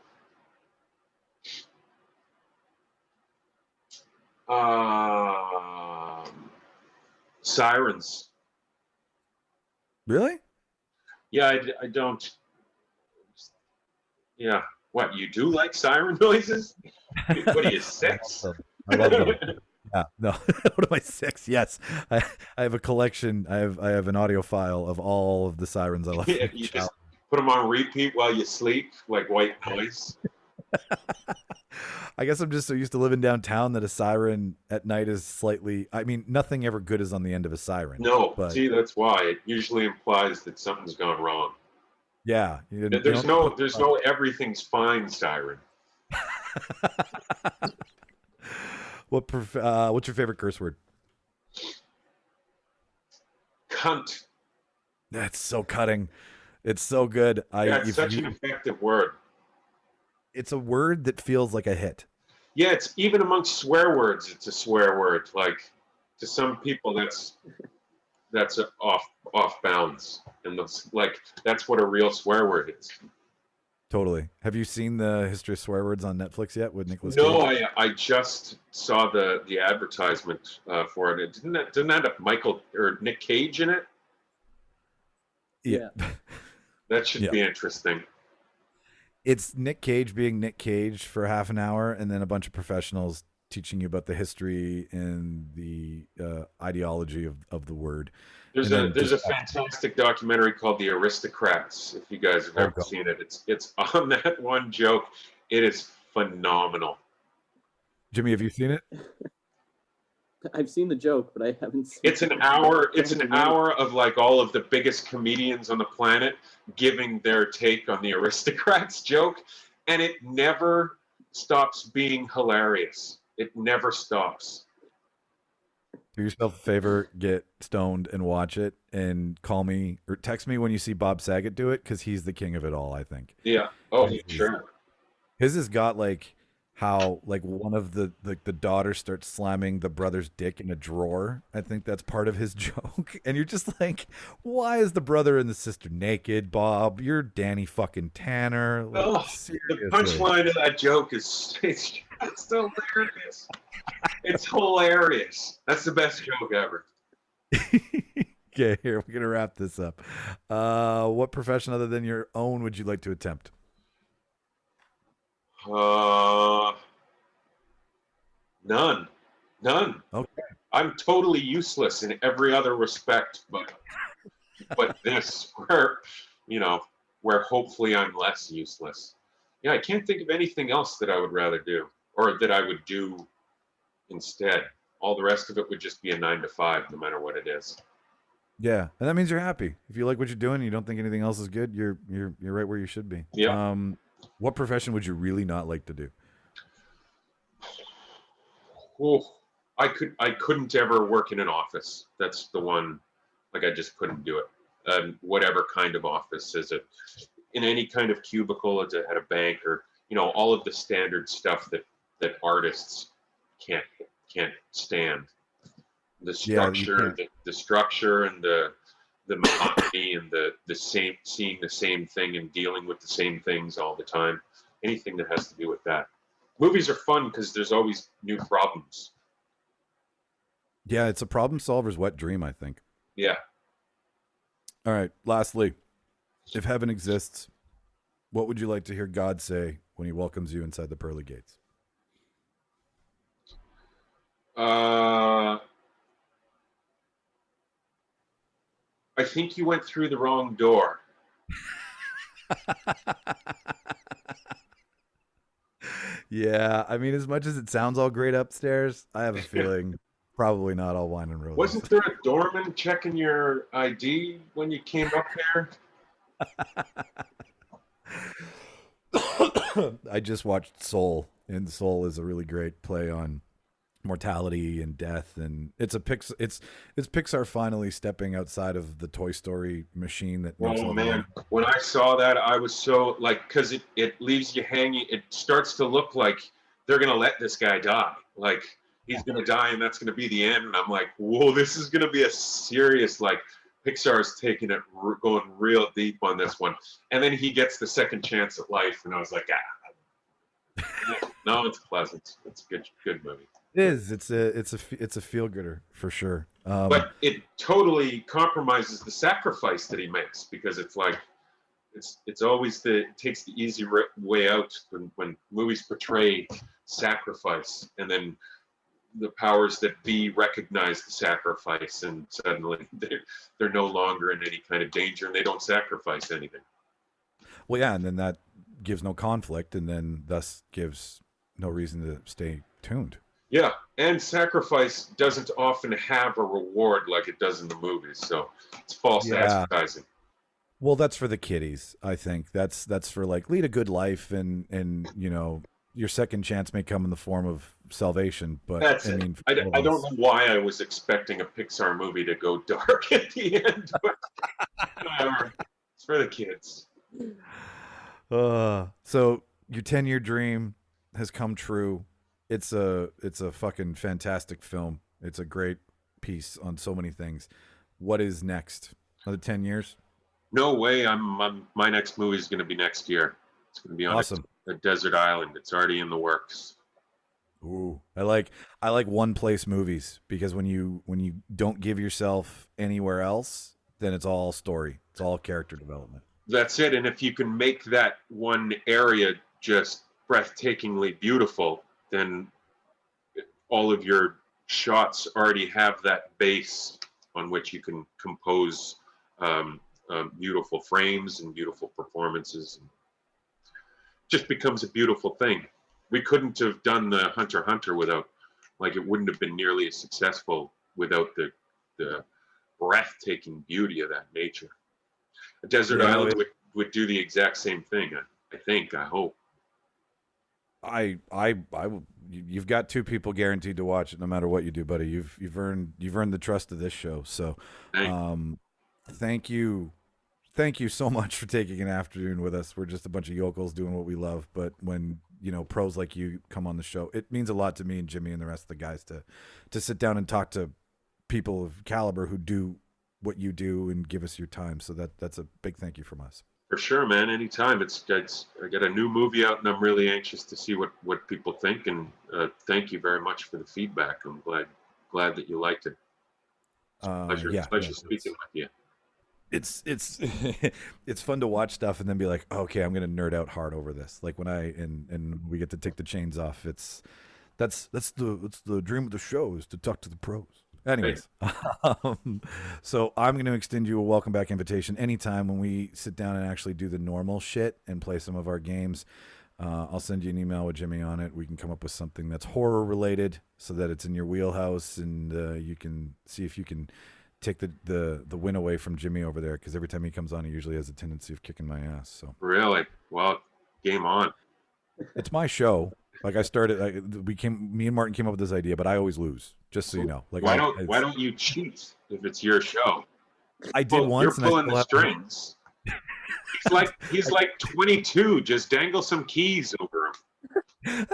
S5: Sirens.
S1: Really?
S5: Yeah, I don't. Yeah. What, you do like siren noises? What are you, 6?
S1: I love them. Yeah, no. What am I, 6? Yes, I have a collection. I have an audio file of all of the sirens I love.
S5: Yeah, you just put them on repeat while you sleep, like white noise.
S1: I guess I'm just so used to living downtown that a siren at night is slightly. I mean, nothing ever good is on the end of a siren.
S5: No,
S1: but
S5: see, that's why it usually implies that something's gone wrong.
S1: yeah,
S5: There's no everything's fine siren.
S1: What's your favorite curse word?
S5: Cunt.
S1: That's so cutting. It's so good.
S5: It's such an effective word.
S1: It's a word that feels like a hit.
S5: Yeah, it's even amongst swear words. It's a swear word. Like, to some people, that's off bounds, and that's what a real swear word is.
S1: Totally. Have you seen the History of Swear Words on Netflix yet with Nicolas Cage?
S5: No, I just saw the advertisement for it. Didn't that have Michael or Nick Cage in it?
S1: Yeah.
S5: That should be interesting.
S1: It's Nick Cage being Nick Cage for half an hour, and then a bunch of professionals teaching you about the history and the ideology of the word.
S5: There's a fantastic documentary called The Aristocrats. If you guys have ever seen it, it's on that one joke. It is phenomenal.
S1: Jimmy, have you seen it?
S7: I've seen the joke, but I haven't seen
S5: It's an hour. It's an hour of like all of the biggest comedians on the planet giving their take on the Aristocrats joke, and it never stops being hilarious. It never stops.
S1: Do yourself a favor, get stoned and watch it, and call me or text me when you see Bob Saget do it, because he's the king of it all, I think.
S5: Yeah. Oh, sure.
S1: His has got like how like one of the daughter starts slamming the brother's dick in a drawer. I think that's part of his joke. And you're just like, why is the brother and the sister naked, Bob? You're Danny fucking Tanner. Like,
S5: the punchline of that joke is it's hilarious. It's hilarious. That's the best joke ever.
S1: Okay, here, we're gonna wrap this up. What profession other than your own would you like to attempt?
S5: None.
S1: Okay.
S5: I'm totally useless in every other respect, but this, where hopefully I'm less useless. Yeah, I can't think of anything else that I would rather do, or that I would do instead. All the rest of it would just be a 9 to 5, no matter what it is.
S1: Yeah, and that means you're happy. If you like what you're doing, and you don't think anything else is good, you're right where you should be.
S5: Yeah.
S1: What profession would you really not like to do?
S5: Oh, I couldn't ever work in an office. That's the one. Like, I just couldn't do it. whatever kind of office, in any kind of cubicle at a bank, or all of the standard stuff that artists can't stand. The structure, the structure, and the monotony, and the same, seeing the same thing and dealing with the same things all the time. Anything that has to do with that. Movies are fun because there's always new problems.
S1: Yeah, it's a problem solver's wet dream, I think.
S5: Yeah.
S1: All right. Lastly, if heaven exists, what would you like to hear God say when he welcomes you inside the pearly gates?
S5: I think you went through the wrong door.
S1: Yeah, I mean, as much as it sounds all great upstairs, I have a feeling probably not all wine and roses.
S5: Wasn't there a doorman checking your ID when you came up here?
S1: I just watched Soul, and Soul is a really great play on mortality and death, and it's Pixar finally stepping outside of the Toy Story machine that makes all the money.
S5: When I saw that, I was so because it leaves you hanging. It starts to look like they're gonna let this guy die, like he's gonna die and that's gonna be the end. And I'm like, whoa, this is gonna be a serious, Pixar's taking it, going real deep on this one. And then he gets the second chance at life, and I was like, no, it's pleasant. It's a good movie.
S1: It is. It's a feel gooder for sure.
S5: But it totally compromises the sacrifice that he makes, because it's always it takes the easy way out when movies portray sacrifice, and then the powers that be recognize the sacrifice, and suddenly they're no longer in any kind of danger, and they don't sacrifice anything.
S1: Well, yeah, and then that gives no conflict, and then thus gives no reason to stay tuned.
S5: Yeah, and sacrifice doesn't often have a reward like it does in the movies, so it's false advertising.
S1: Well, that's for the kiddies, I think. That's for lead a good life, and your second chance may come in the form of salvation. But
S5: that's I mean, I don't know why I was expecting a Pixar movie to go dark at the end, but whatever. It's for the kids.
S1: So your 10-year dream has come true. It's a fucking fantastic film. It's a great piece on so many things. What is next? Another 10 years?
S5: No way. My next movie is going to be next year. It's going to be on a desert island. It's already in the works.
S1: Ooh, I like one place movies, because when you don't give yourself anywhere else, then it's all story. It's all character development.
S5: That's it. And if you can make that one area just breathtakingly beautiful, then all of your shots already have that base on which you can compose beautiful frames and beautiful performances. Just becomes a beautiful thing. We couldn't have done the Hunter x Hunter without, it wouldn't have been nearly as successful without the breathtaking beauty of that nature. A desert island would do the exact same thing. I hope. You've got two people guaranteed to watch it no matter what you do, buddy. You've earned the trust of this show. So,
S1: thank you so much for taking an afternoon with us. We're just a bunch of yokels doing what we love, but when pros like you come on the show, it means a lot to me and Jimmy and the rest of the guys to sit down and talk to people of caliber who do what you do and give us your time. So that's a big thank you from us.
S5: For sure, man. Anytime. I got a new movie out, and I'm really anxious to see what people think. And thank you very much for the feedback. I'm glad that you liked it. Pleasure speaking with you.
S1: It's it's fun to watch stuff and then be like, okay, I'm gonna nerd out hard over this. Like when and we get to take the chains off. That's the dream of the show, is to talk to the pros. Anyways, so I'm going to extend you a welcome back invitation anytime when we sit down and actually do the normal shit and play some of our games. I'll send you an email with Jimmy on it. We can come up with something that's horror related so that it's in your wheelhouse, and you can see if you can take the win away from Jimmy over there, because every time he comes on, he usually has a tendency of kicking my ass. So
S5: really, well, game on.
S1: It's my show. Like me and Martin came up with this idea, but I always lose. Just so you know. Like,
S5: why don't you cheat if it's your show?
S1: I did
S5: Well,
S1: once.
S5: you're pulling the strings. He's like 22. Just dangle some keys over him.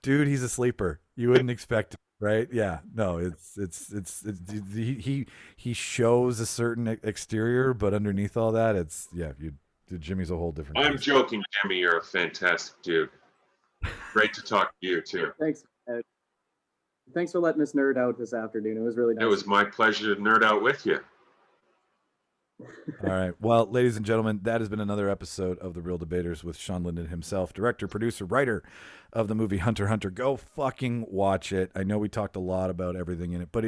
S1: Dude, he's a sleeper. You wouldn't expect it, right? Yeah. No, it's he shows a certain exterior, but underneath all that, Jimmy's a whole different.
S5: I'm
S1: beast.
S5: joking, Jimmy. You're a fantastic dude. Great to talk to you too.
S7: Thanks. Thanks for letting us nerd out this afternoon. It was really nice.
S5: It was my pleasure to nerd out with you.
S1: All right. Well, ladies and gentlemen, that has been another episode of The Real Debaters with Shawn Linden himself, director, producer, writer of the movie Hunter x Hunter. Go fucking watch it. I know we talked a lot about everything in it, but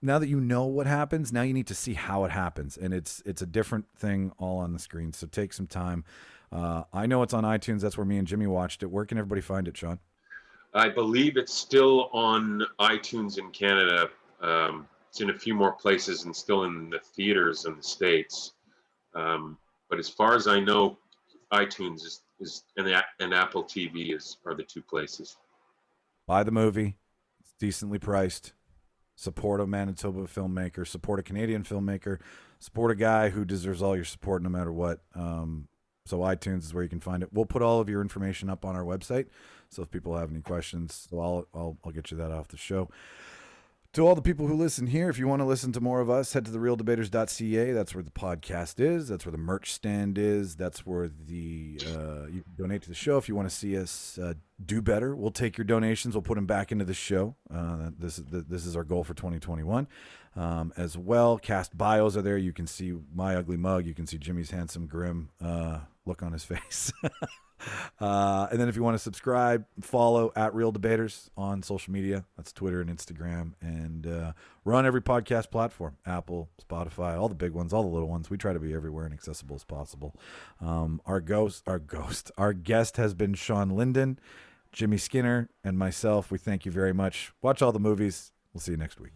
S1: now that you know what happens, now you need to see how it happens. And it's a different thing all on the screen. So take some time. I know it's on iTunes. That's where me and Jimmy watched it. Where can everybody find it, Shawn?
S5: I believe it's still on iTunes in Canada. It's in a few more places and still in the theaters in the States. But as far as I know, iTunes and Apple TV are the two places.
S1: Buy the movie. It's decently priced. Support a Manitoba filmmaker. Support a Canadian filmmaker. Support a guy who deserves all your support no matter what. So iTunes is where you can find it. We'll put all of your information up on our website. So if people have any questions, so I'll get you that off the show. To all the people who listen here, if you want to listen to more of us, head to therealdebaters.ca. That's where the podcast is. That's where the merch stand is. That's where you can donate to the show if you want to see us do better. We'll take your donations. We'll put them back into the show. This is our goal for 2021. As well, cast bios are there. You can see my ugly mug. You can see Jimmy's handsome, grim look on his face. And then if you want to subscribe, follow at Real Debaters on social media. That's Twitter and Instagram. And we're on every podcast platform, Apple, Spotify, all the big ones, all the little ones. We try to be everywhere and accessible as possible. Our guest has been Shawn Linden, Jimmy Skinner, and myself. We thank you very much. Watch all the movies. We'll see you next week.